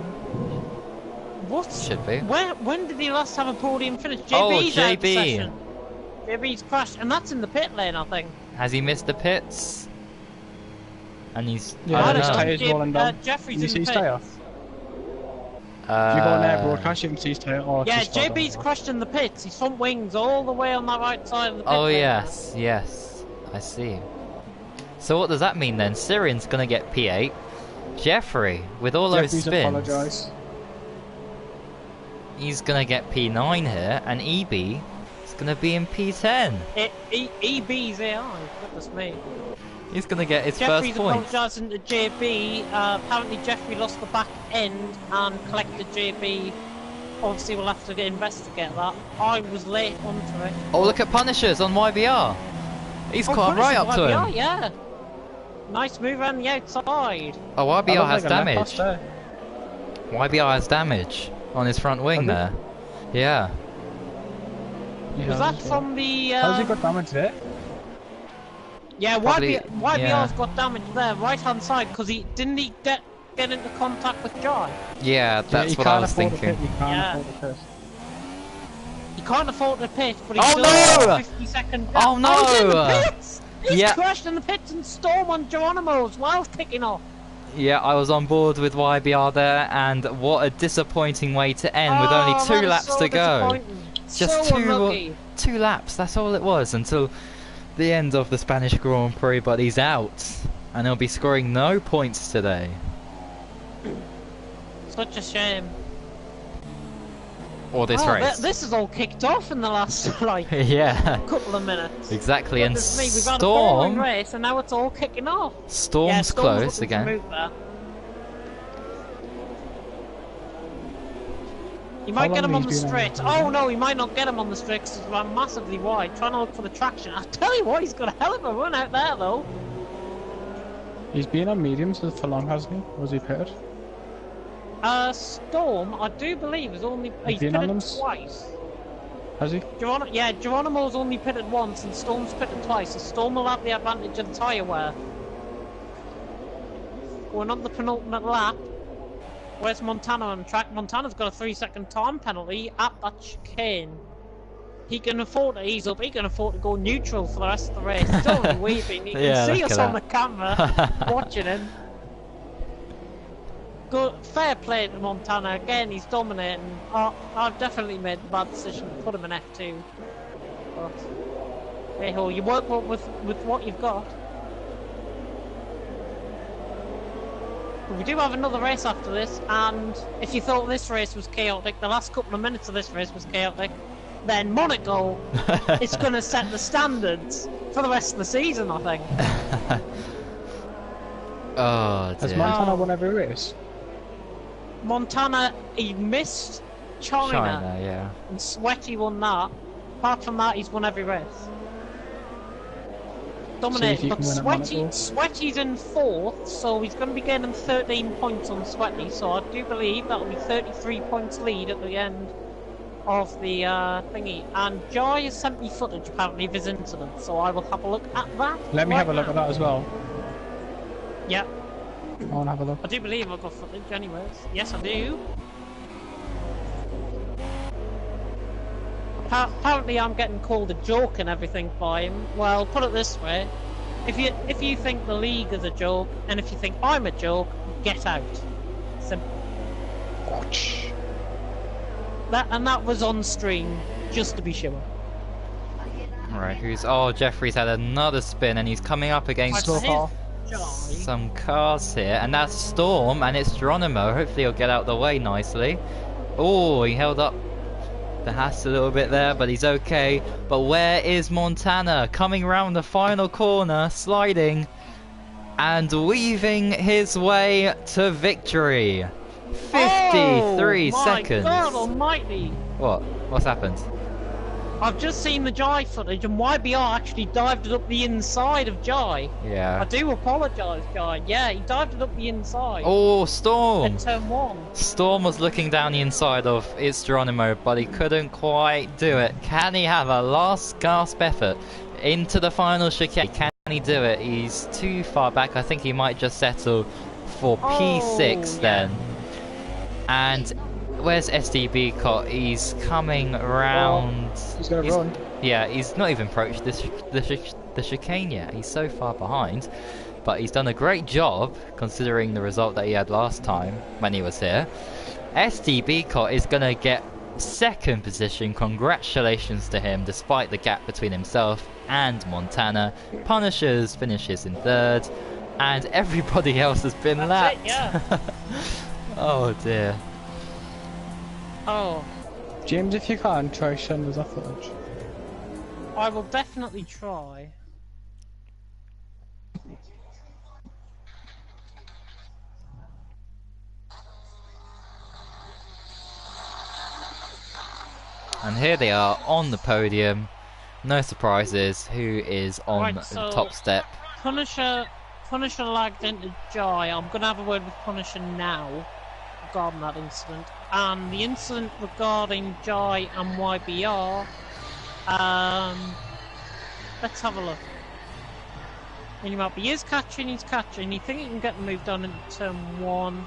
What? Should be. When did he last have a podium finish? JB's Oh, out the JB. session. JB's crashed, and that's in the pit lane, I think. Has he missed the pits? And he's... Yeah, I his don't know. tyres rolling down. Jeffrey's Can you in see the his tyre? pits. If you go on air broadcast, you can see his tyre. Oh, it's Yeah, just spot on. JB's crashed in the pits. His front wing's all the way on that right side of the pit Oh lane. yes, yes. I see. So what does that mean then? Syrian's gonna get P8. Jeffrey, with all those Jeffrey's spins, apologise. he's gonna get P9 here, and EB is gonna be in P10. EB's AI, goodness me. He's gonna get his Jeffrey's first point. apologising to JB. Apparently Jeffrey lost the back end and collected JB. Obviously we'll have to investigate that. I was late onto it. Oh, look at Punishers on YBR. He's caught right up to YBR, him. yeah. Nice move around the outside. Oh, YBR has damage. There. YBR has damage on his front wing there. Yeah. He Was has that as well. from the... How's he got damage there? Yeah, Probably, YBR's yeah. got damage there, right hand side, because he didn't get into contact with Jai. Yeah, that's what I was thinking. You can't afford a pit. He can't afford the pit, but he Oh, still no! has a 50-second gap. Oh, no! Oh, he's in the pits! He's Yeah. crashed in the pits and Storm on Geronimo's while kicking off. Yeah, I was on board with YBR there, and what a disappointing way to end with only 2 laps to go. Just so unlucky. 2 laps, that's all it was until the end of the Spanish Grand Prix, but he's out, and he'll be scoring no points today. Such a shame. Or this race. This is all kicked off in the last like yeah, couple of minutes. exactly. And We've had a boring Storm, race, and now it's all kicking off. Storm's close again. He might get him on the straight. Oh no, he might not get him on the straight because he's run massively wide, trying to look for the traction. I tell you what, he's got a hell of a run out there though. He's been on mediums for long, hasn't he? Was he pitted? Storm, I do believe, is only he's been on pitted them? twice. Has he? Geronimo's only pitted once, and Storm's pitted twice. So Storm will have the advantage of the tyre wear. Going on the penultimate lap. Where's Montana on track? Montana's got a 3-second time penalty at that chicane. He can afford to ease up. He can afford to go neutral for the rest of the race. He's only weaving. You can see us on the camera watching him. Good, fair play to Montana. Again, he's dominating. I've definitely made the bad decision to put him in F2. But hey ho, you work with what you've got. But we do have another race after this, and if you thought this race was chaotic, the last couple of minutes of this race was chaotic, then Monaco is going to set the standards for the rest of the season, I think. Oh, dear. Has Montana won every race? Montana, he missed China, yeah. and Sweaty won that. Apart from that, he's won every race. Dominated, but Sweaty's in 4th, so he's going to be getting 13 points on Sweaty, so I do believe that'll be 33 points lead at the end of the thingy. And Jai has sent me footage apparently of his incident, so I will have a look at that. Let me have a look at that as well. Yeah. I want to have a look. I do believe I've got footage anyways. Yes, I do. Apparently I'm getting called a joke and everything by him. Well, put it this way. If you think the league is a joke, and if you think I'm a joke, get out. Simple. Watch. That was on stream, just to be sure. Right, Jeffrey's had another spin and he's coming up against some cars here, and that's Storm, and it's Geronimo. Hopefully he'll get out the way nicely. Oh, he held up the Haas a little bit there, but he's okay. But where is Montana? Coming around the final corner, sliding and weaving his way to victory. 53 seconds. My God almighty! What's happened? I've just seen the Jai footage, and YBR actually dived it up the inside of Jai. Yeah. I do apologise, Jai. Yeah, he dived it up the inside. Oh, Storm! In turn 1. Storm was looking down the inside of its Geronimo, but he couldn't quite do it. Can he have a last gasp effort into the final chicane? Can he do it? He's too far back. I think he might just settle for P6 then. And where's SDB Cot? He's coming around. He's gonna run. Yeah, he's not even approached the chicane yet. He's so far behind. But he's done a great job considering the result that he had last time when he was here. SDB Cot is going to get 2nd position. Congratulations to him, despite the gap between himself and Montana. Punishers finishes in 3rd. And everybody else has been lapped. Yeah. Oh dear. Oh. James, if you can, try send us that footage. I will definitely try. And here they are on the podium. No surprises. Who is on the top step? Punisher lagged into Jai. I'm going to have a word with Punisher now regarding that incident. And the incident regarding Jai and YBR, let's have a look. Minimap, he is catching, he's catching. You think he can get moved on into turn 1.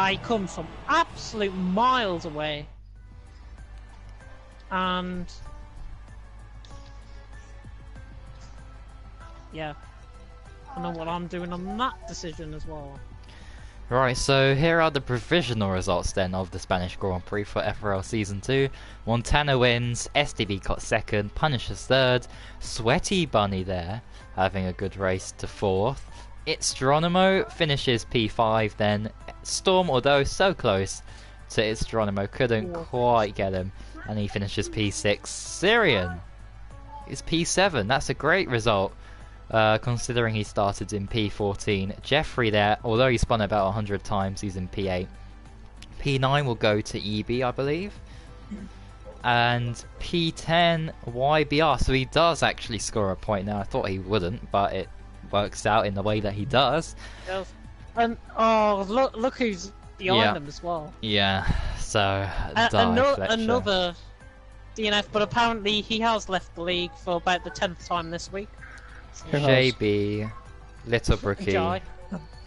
He comes from absolute miles away. And... yeah. I know what I'm doing on that decision as well. Right, so here are the provisional results then of the Spanish Grand Prix for FRL Season 2. Montana wins, STB got second, Punisher's third, Sweaty Bunny there, having a good race to fourth. It's Geronimo finishes P5 then. Storm, although so close to It's Geronimo, couldn't quite get him, and he finishes P6. Syrian is P7, that's a great result. Considering he started in P14. Jeffrey there, although he spun about 100 times, he's in P8. P9 will go to EB, I believe. And P10, YBR. So he does actually score a point now. I thought he wouldn't, but it works out in the way that he does. Yes. And, oh, look who's behind him as well. Yeah, so... another DNF, but apparently he has left the league for about the 10th time this week. JB, Little Brookie,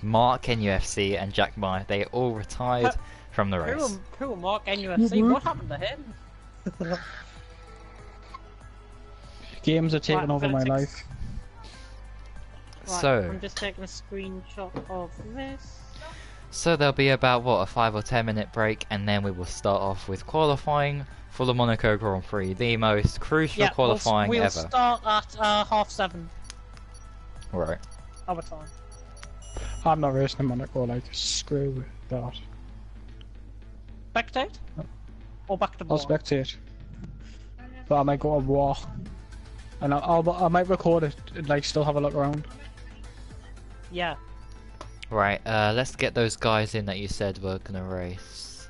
Mark NUFC, and Jack Meyer, they all retired from the race. Who are Mark NUFC? What happened to him? Games are taking over my life. Right, so, I'm just taking a screenshot of this. So there'll be about, what, a 5 or 10 minute break, and then we will start off with qualifying for the Monaco Grand Prix, the most crucial qualifying we'll ever. Start at 7:30. Right. Our time. I'm not racing in Monaco, like, screw that. Spectate? Or back to I'll war? spectate. But I might go to war. And I might record it and, like, still have a look around. Yeah. Right, let's get those guys in that you said were gonna race.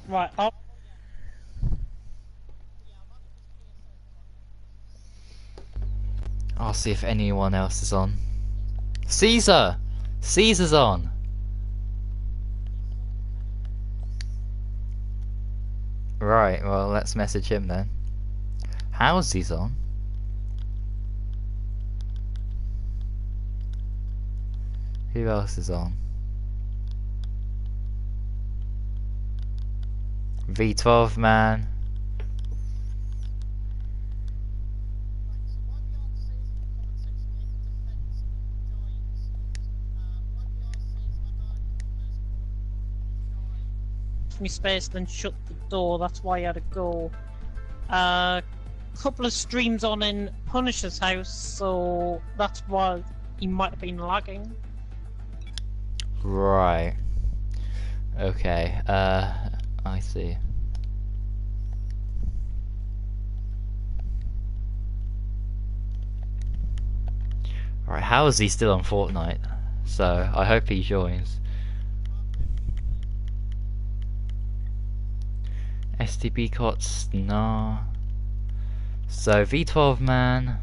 Right, I'll see if anyone else is on. Caesar! Caesar's on! Right, well, let's message him then. How's on? Who else is on? V12 man. me space, then shut the door. That's why I had to go. Couple of streams on in Punisher's house, so that's why he might have been lagging. Right. Okay. I see. Alright, how is he still on Fortnite? So, I hope he joins. STB cots, nah. So, V12 man.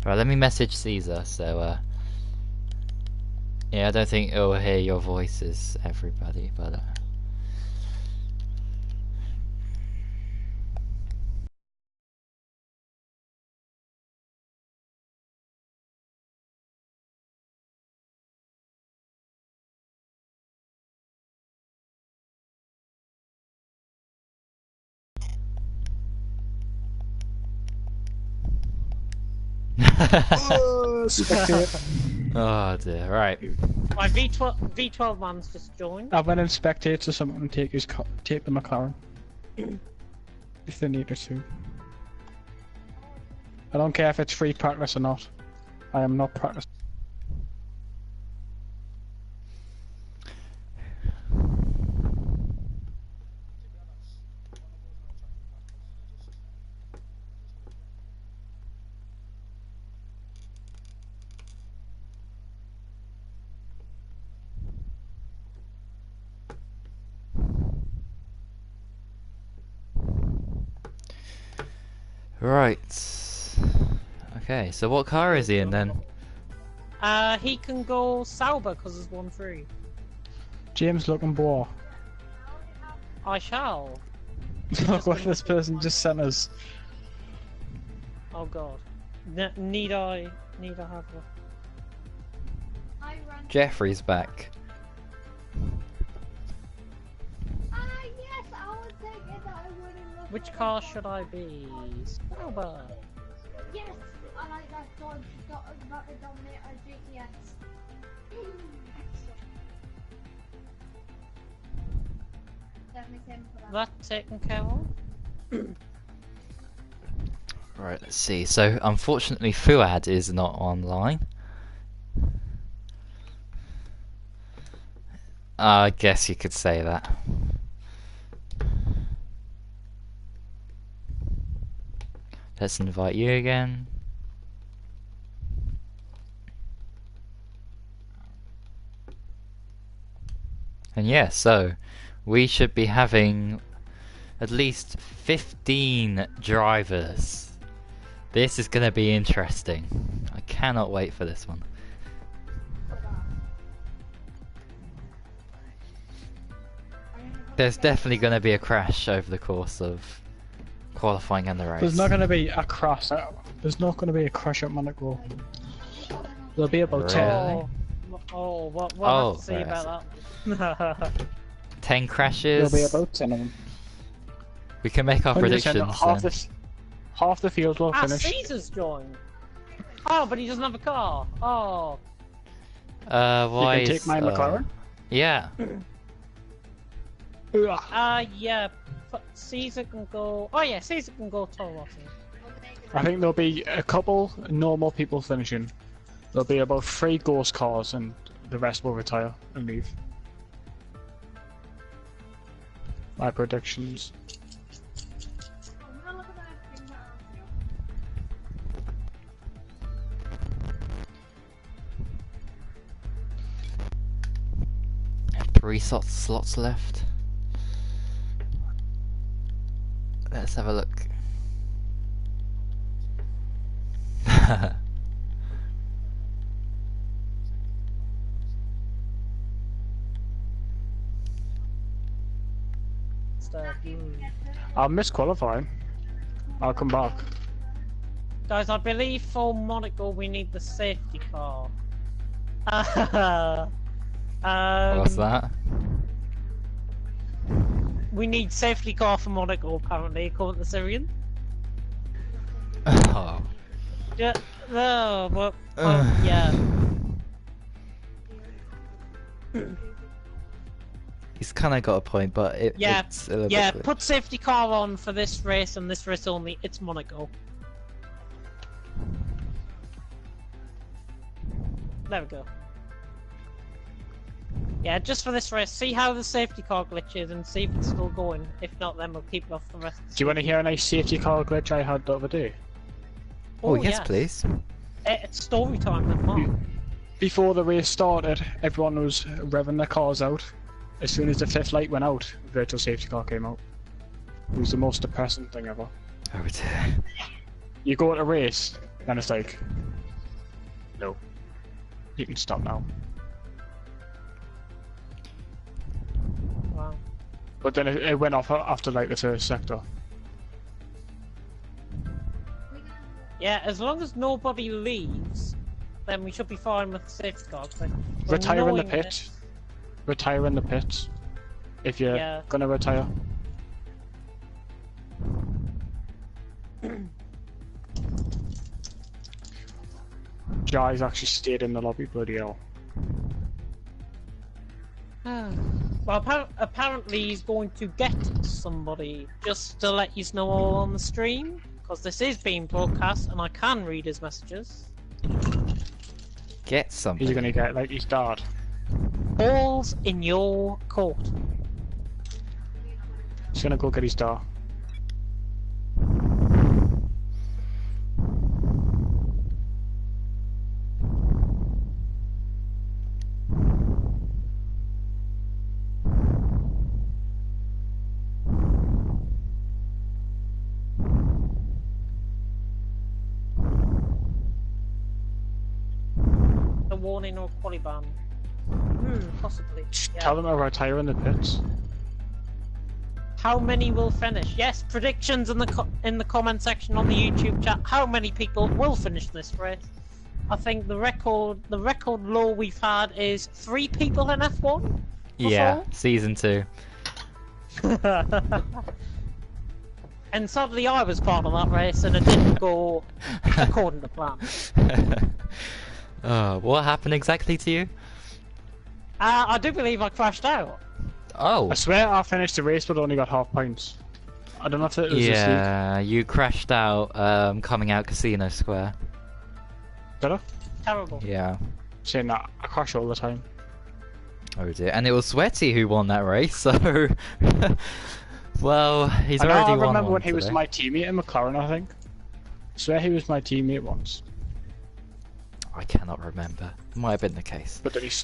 Right, let me message Caesar, so, yeah, I don't think it'll hear your voices, everybody, but, oh dear, right. My V12 man's just joined. I went and spectate so someone can take the McLaren. If they needed to. I don't care if it's free practice or not. I am not practicing. Right. Okay, so what car is he in then? He can go Sauber because there's 1-3. James looking bored. I shall. Look what this person just sent us. Oh god. Need I have a... Jeffrey's back. Yes, I was thinking that I wouldn't look. Which car should I be? Silver. Yes, I like that dog. Got the Dominator GTX. Definitely same for that. That taken care of? Right, let's see. So, unfortunately, Fuad is not online. I guess you could say that. Let's invite you again. And yeah, so we should be having at least 15 drivers. This is going to be interesting. I cannot wait for this one. There's definitely going to be a crash over the course of qualifying and the race. There's not going to be a crash. There's not going to be a crash at Monaco. There'll be about 10. Really? We'll have to see about that. 10 crashes. There'll be about 10 of them. We can make our 100%, predictions then. Half the field will finish. Caesar's joined. Oh, but he doesn't have a car. Oh. Why You can take my McLaren? Yeah. Yeah. But Caesar can go. Oh yeah, Caesar can go Toro Rosso. I think there'll be a couple normal people finishing. There'll be about 3 ghost cars and the rest will retire and leave. My predictions. Three slots left. Let's have a look. I'll miss qualifying. I'll come back. Guys, I believe for Monaco we need the safety car. What's that? We need safety car for Monaco apparently, according to Syrian. Oh. Yeah, no, but yeah. He's kind of got a point, but Yeah, it's a little yeah. bit... Put safety car on for this race and this race only. It's Monaco. There we go. Yeah, just for this race. See how the safety car glitches and see if it's still going. If not, then we'll keep it off the rest. Of the Do you want to hear a nice safety car glitch I had the other day? Oh, yes, please. It's story time then, Mark. Before the race started, everyone was revving their cars out. As soon as the 5th light went out, virtual safety car came out. It was the most depressing thing ever. Oh dear. You go at a race, then it's like, no, you can stop now. Wow. But then it went off after like the 1st sector. Yeah, as long as nobody leaves, then we should be fine with the safety car. Retire in the pit. Retire in the pits. If you're gonna retire. Jai's actually stayed in the lobby, bloody hell. Well, apparently he's going to get somebody, just to let you know all on the stream, because this is being broadcast and I can read his messages. Get something. He's gonna get like his dad. Balls in your court. He's gonna go get his dad. A warning or quali ban. Possibly. Yeah. Tell them to retire in the pits. How many will finish? Yes, predictions in the comment section on the YouTube chat. How many people will finish this race? I think the record low we've had is 3 people in F1. Yeah, before. season 2. And sadly, I was part of that race, and it didn't go according to plan. Oh, what happened exactly to you? I do believe I crashed out. Oh. I swear I finished the race but only got half points. I don't know if it was Yeah, you crashed out coming out Casino Square. Did I? Terrible. Yeah. Saying that, I crash all the time. Oh dear. And it was Sweaty who won that race, so... well, he's I already won remember one when he was today. my teammate in McLaren, I think. I swear he was my teammate once. I cannot remember. Might have been the case. But then he's...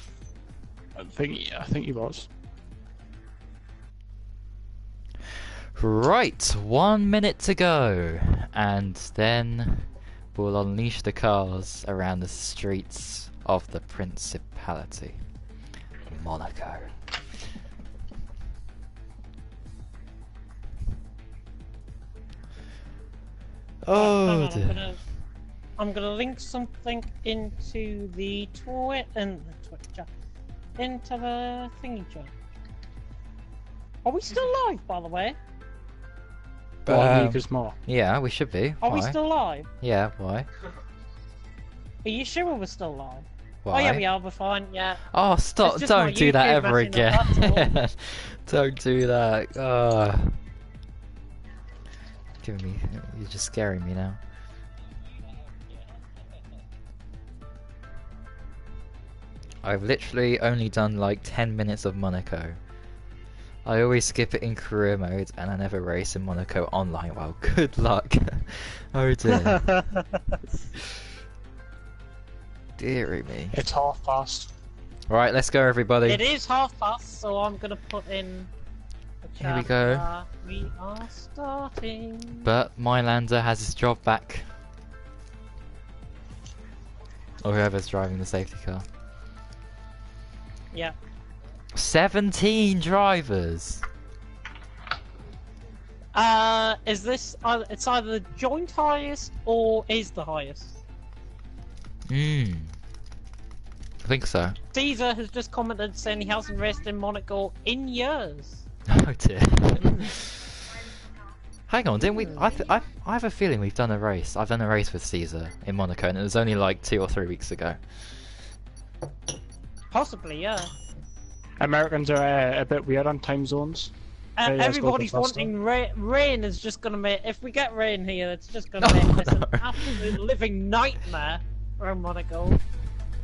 I think he was. Right, 1 minute to go, and then we'll unleash the cars around the streets of the Principality, Monaco. Oh Hang on, dear. I'm gonna link something into the Twitter and the Twitter chat, into the thingy chat. Are we still live, by the way? Because more. Yeah, we should be. Are Why? we still live? Yeah, why? Are you sure we're still live? Why? Oh yeah, we are. We're fine. Yeah. Oh, stop! It's just my Don't do that YouTube ever messing up, again. that's Don't do that. Giving me, you're just scaring me now. I've literally only done like 10 minutes of Monaco. I always skip it in career mode, and I never race in Monaco online. Well, good luck. Oh dear. Deary me. It's half past. Right, let's go, everybody. It is past, so I'm gonna put in. The Here we chat go. that we are starting. But Mylander has his job back. Or whoever's driving the safety car. Yeah. 17 drivers! Is this? It's either the joint highest or is the highest. I think so. Caesar has just commented saying he hasn't raced in Monaco in years. Oh dear. Hang on, didn't we? I have a feeling we've done a race. I've done a race with Caesar in Monaco, and it was only like 2 or 3 weeks ago. Possibly, yeah. Americans are a bit weird on time zones. Yeah, let's go Everybody's for faster. wanting rain is just gonna make. If we get rain here, it's just gonna make this an absolute living nightmare around Monaco.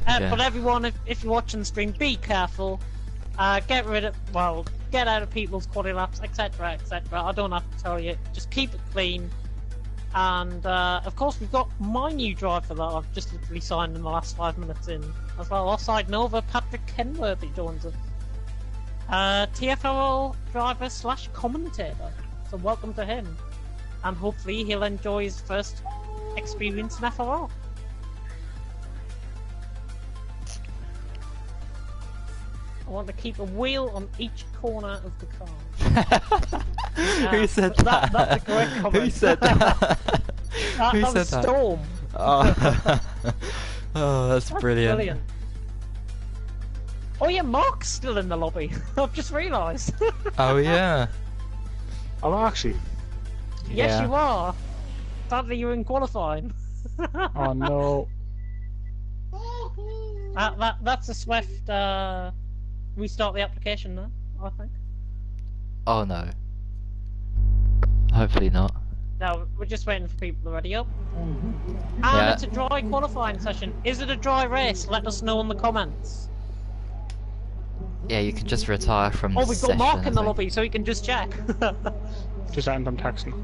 Yeah. But everyone, if you're watching the stream, be careful. Get out of people's quality laps, etc., etc. I don't have to tell you. Just keep it clean. And of course, we've got my new driver that I've just literally signed in the last 5 minutes in as well. Offside Nova, Patrick Kenworthy joins us. TFRL driver / commentator. So welcome to him, and hopefully he'll enjoy his first experience in FRL. I want to keep a wheel on each corner of the car. Who said that? That's a great comment. Who said that? Who that said was that? Storm. Oh, oh that's brilliant. Oh yeah, Mark's still in the lobby. I've just realised. Oh yeah. Oh, actually. Yes, Yeah. you are. Sadly, you're in qualifying. Oh no. That's a swift restart the application now, I think. Oh no. Hopefully not. No, we're just waiting for people to ready up. And Yeah. it's a dry qualifying session. Is it a dry race? Let us know in the comments. Yeah, you can just retire from the Oh, we've got session, Mark I in the think. lobby, so he can just check. Just end I'm texting.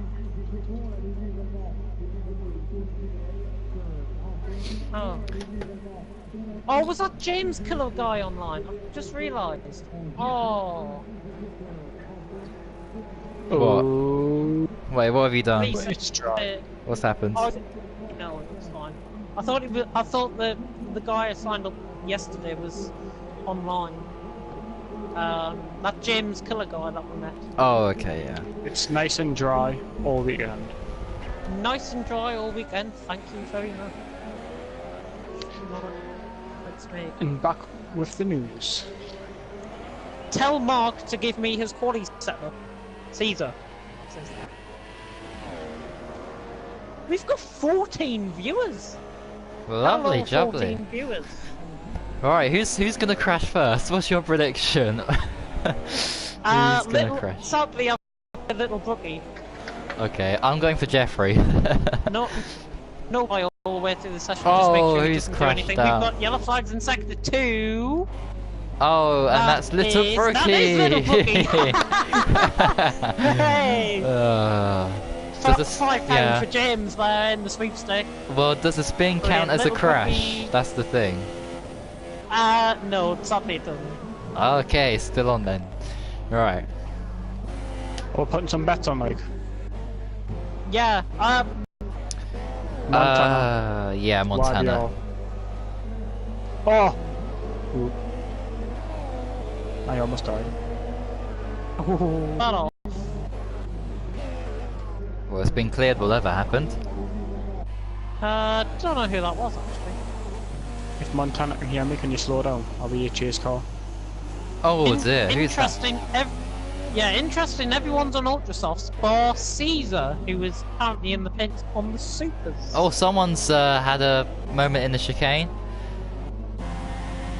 Oh. Oh, was that James Killer guy online? I've just realised. Oh. What? Oh, Wait, what have you done? Please, it's dry. What's happened? Oh, no, it's fine. I thought the guy I signed up yesterday was online. That James Killer guy that we met. Oh, okay, yeah. It's nice and dry all weekend. Nice and dry all weekend. Thank you very much. Let's make. And back with the news. Tell Mark to give me his quality setup. Caesar. We've got 14 viewers. Lovely, Hello, jubbly. 14 viewers. Alright, who's gonna crash first? What's your prediction? Who's gonna crash? Sadly, I'm a little brookie. Okay, I'm going for Jeffrey. No, by all the way through the session. Oh, just make sure he who's doesn't do crashed anything. out? We've got yellow flags in sector 2. Oh, and that's Little Brookie! That is Little Brookie! Hey! Does this, £5 for James there in the sweepstake. well, does the spin count as a Little crash? Brookie. That's the thing. No, sadly it doesn't. Okay, still on then. Right. We're putting some bets on, like. Yeah, Montana. Yeah, Montana. Oh! Ooh. I almost died. not all. Well, it's been cleared whatever happened. Don't know who that was actually. If Montana can hear me, can you slow down? I'll be your chase car. Oh dear, who's that? Interesting. Interesting. Everyone's on Ultrasofts, bar Caesar, who was apparently in the pits on the supers. Oh, someone's had a moment in the chicane.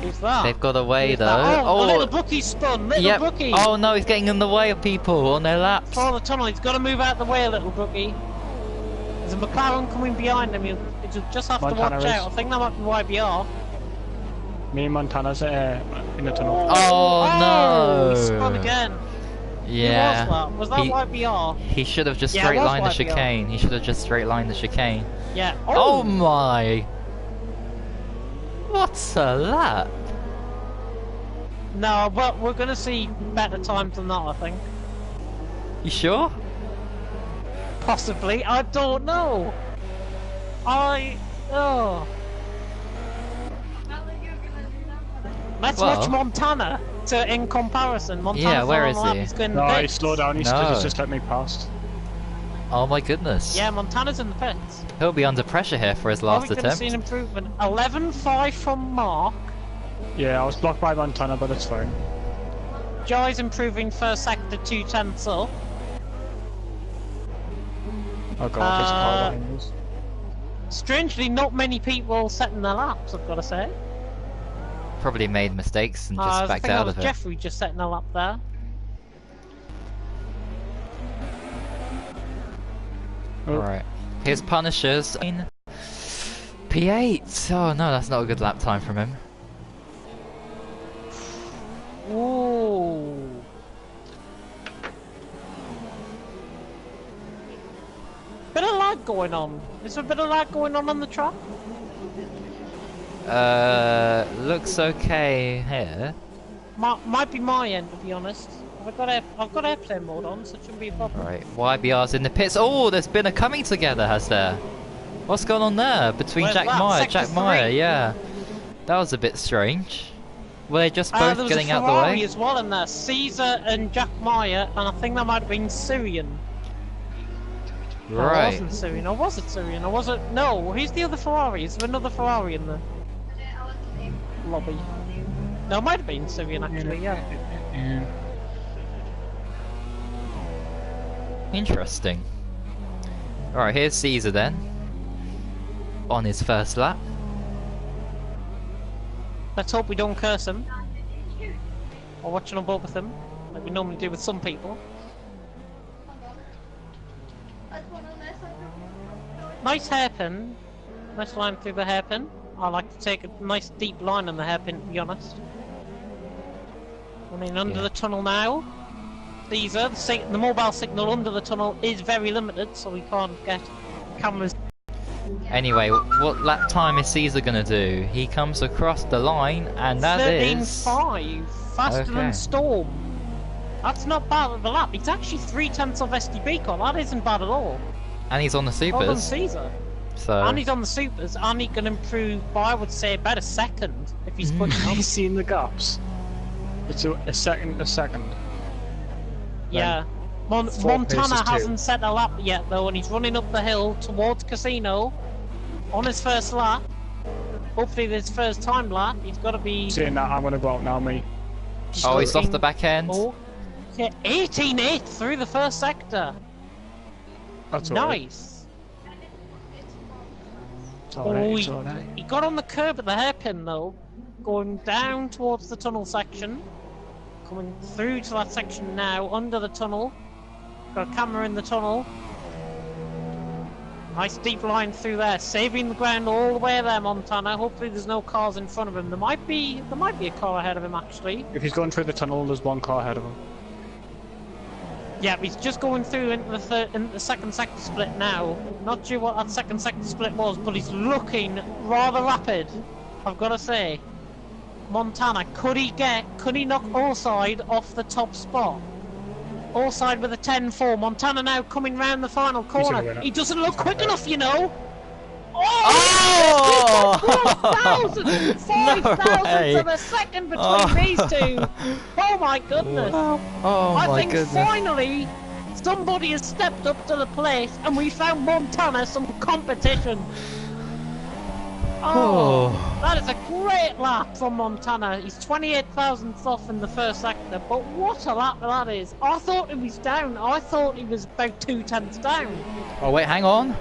Who's that? They've got away Who's though. that? Oh, the little brookie spun. Little brookie. Oh no, he's getting in the way of people on their laps. Follow the tunnel. He's got to move out the way, little brookie. There's a McLaren coming behind him. He'll just have to watch out. I think that might be YBR. Me and Montana's in the tunnel. Oh no! He spun again. Yeah. Who was that? Was that YBR? He should have just Yeah, it straight was lined the YBR. chicane. He should have just straight lined the chicane. Yeah. Oh my! What's a lap? No, but we're gonna see better times than that, I think. You sure? Possibly. I don't know. Oh. Let's Well. watch Montana in comparison. Montana's Yeah, where on is the lap, he? he's going No, to the he pits. slowed down. He's No. just let me past. Oh my goodness. Yeah, Montana's in the pits. He'll be under pressure here for his last We're going to see an attempt. improvement. 11.5 from Mark. Yeah, I was blocked by Montana, but it's fine. Joy's improving first sector 2/10 up. Oh god, there's a car behind us. Strangely, not many people setting their laps, I've got to say. Probably made mistakes and I just think backed that out was of it. Jeffrey just setting a lap there. Alright. Here's Punishers. P8! Oh no, that's not a good lap time from him. Ooh. Bit of lag going on. Is there a bit of lag going on the track? Looks okay here. Might be my end, to be honest. I've got airplane mode on, so it shouldn't be a problem. Right, YBR's in the pits. Oh, there's been a coming together, has there? What's going on there between Where's Jack that? Meyer? Sector Jack Meyer, 3? yeah. That was a bit strange. Were they just There both was getting a out the Ferrari way? as well in there. Caesar and Jack Meyer, and I think that might have been Syrian. No, it Right. wasn't Syrian. Or was it Syrian? Or was it... No, who's the other Ferrari? Is there another Ferrari in the lobby? No, it might have been Syrian, actually, yeah. Interesting. Alright, here's Caesar then. On his first lap. Let's hope we don't curse him. Or watching on board with him, like we normally do with some people. Nice hairpin. Nice line through the hairpin. I like to take a nice deep line on the hairpin, to be honest. Running under Yeah. the tunnel now. Caesar, the mobile signal under the tunnel is very limited, so we can't get cameras. Anyway, what lap time is Caesar gonna do? He comes across the line, and that is 13.5, faster Okay. than Storm. That's not bad of a lap. It's actually 3/10 of SDB car. That isn't bad at all. and he's on the Well done, supers. Caesar. So And he's on the supers, and he can improve by, I would say, about a second if he's putting on. He's seen the gaps. It's a second. Yeah. 4 paces Montana 2. hasn't set a lap yet though, and he's running up the hill towards Casino on his first lap. Hopefully this first time lap, he's got to be... Saying that, I'm gonna go out now, mate. Oh, he's off the back end. Oh, yeah, 18.8 through the first sector. That's alright. Nice. It's alright, it's alright. He got on the curb at the hairpin though, going down towards the tunnel section. Coming through to that section now, under the tunnel. Got a camera in the tunnel. Nice deep line through there, saving the ground all the way there, Montana. Hopefully there's no cars in front of him. There might be a car ahead of him actually. If he's going through the tunnel, there's 1 car ahead of him. Yeah, he's just going through into the second sector split now. Not sure what that second sector split was, but he's looking rather rapid, I've got to say. Montana, could he knock Allside off the top spot? Allside with a 10-4. Montana now coming round the final corner. He doesn't look quick enough, you know. Oh! 4,000! 5,000 of a second between these two. Oh my goodness! I think finally somebody has stepped up to the plate, and we found Montana some competition. Oh, that is a great lap from Montana. He's 28 thousandths off in the first sector, but what a lap that is. I thought he was down. I thought he was about 2 tenths down. Oh wait, hang on.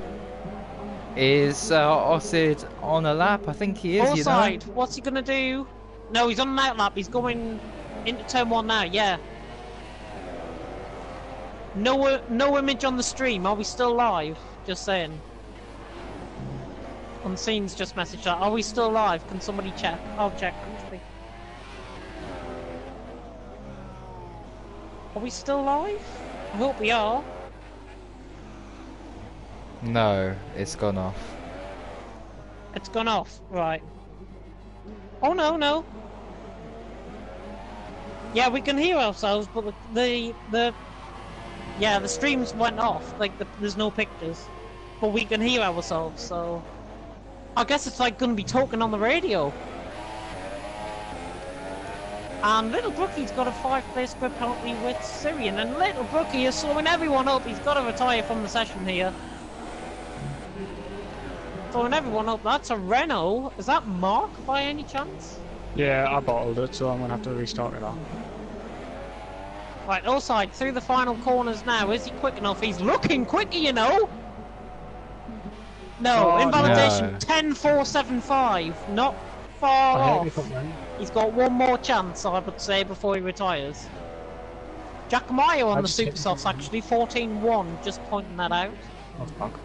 Is Ossid on a lap? I think he is, Allside, you know. what's he gonna do? No, he's on an out lap. He's going into turn 1 now, yeah. No image on the stream. Are we still live? Just saying. Unseen's just messaged that. Are we still live? Can somebody check? I'll check actually. Are we still live? I hope we are. No, it's gone off. It's gone off, right. Oh no. Yeah, we can hear ourselves, but the streams went off. Like there's no pictures, but we can hear ourselves. So I guess it's like gonna be talking on the radio. And Little Brookie's got a 5-place grid penalty with Syrian, and Little Brookie is slowing everyone up. He's got to retire from the session here. Throwing everyone up. That's a Renault. Is that Mark by any chance? Yeah, I bottled it, so I'm gonna have to restart it off. Right, Allside through the final corners now. Is he quick enough? He's looking quicker, you know. No, invalidation. no. 10.475. Not far off. He's got one more chance, I would say, before he retires. Jack Mayo on the super softs actually. 14.1. Just pointing that out. That's bug.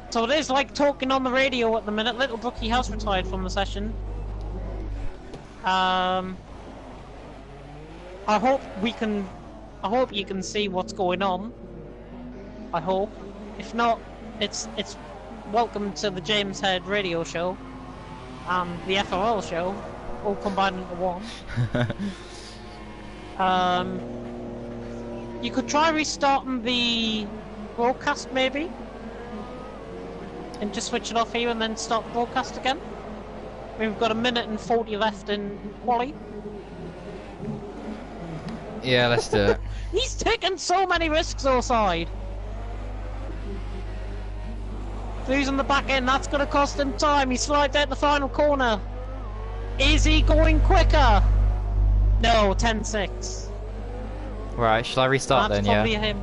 So it is like talking on the radio at the minute. Little Brookie has retired from the session. I hope you can see what's going on. I hope. If not, it's welcome to the James Head radio show and the FRL show, all combined into one. You could try restarting the broadcast maybe. And just switch it off here and then start the broadcast again. We've got 1 minute and 40 left in quali. Yeah, let's do it. He's taken so many risks Allside. Who's on the back end? That's going to cost him time. He slides out the final corner. Is he going quicker? No, 10.6. Right, shall I restart That's then, probably yeah? him.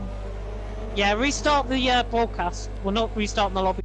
Yeah, restart the broadcast. We're not restarting the lobby.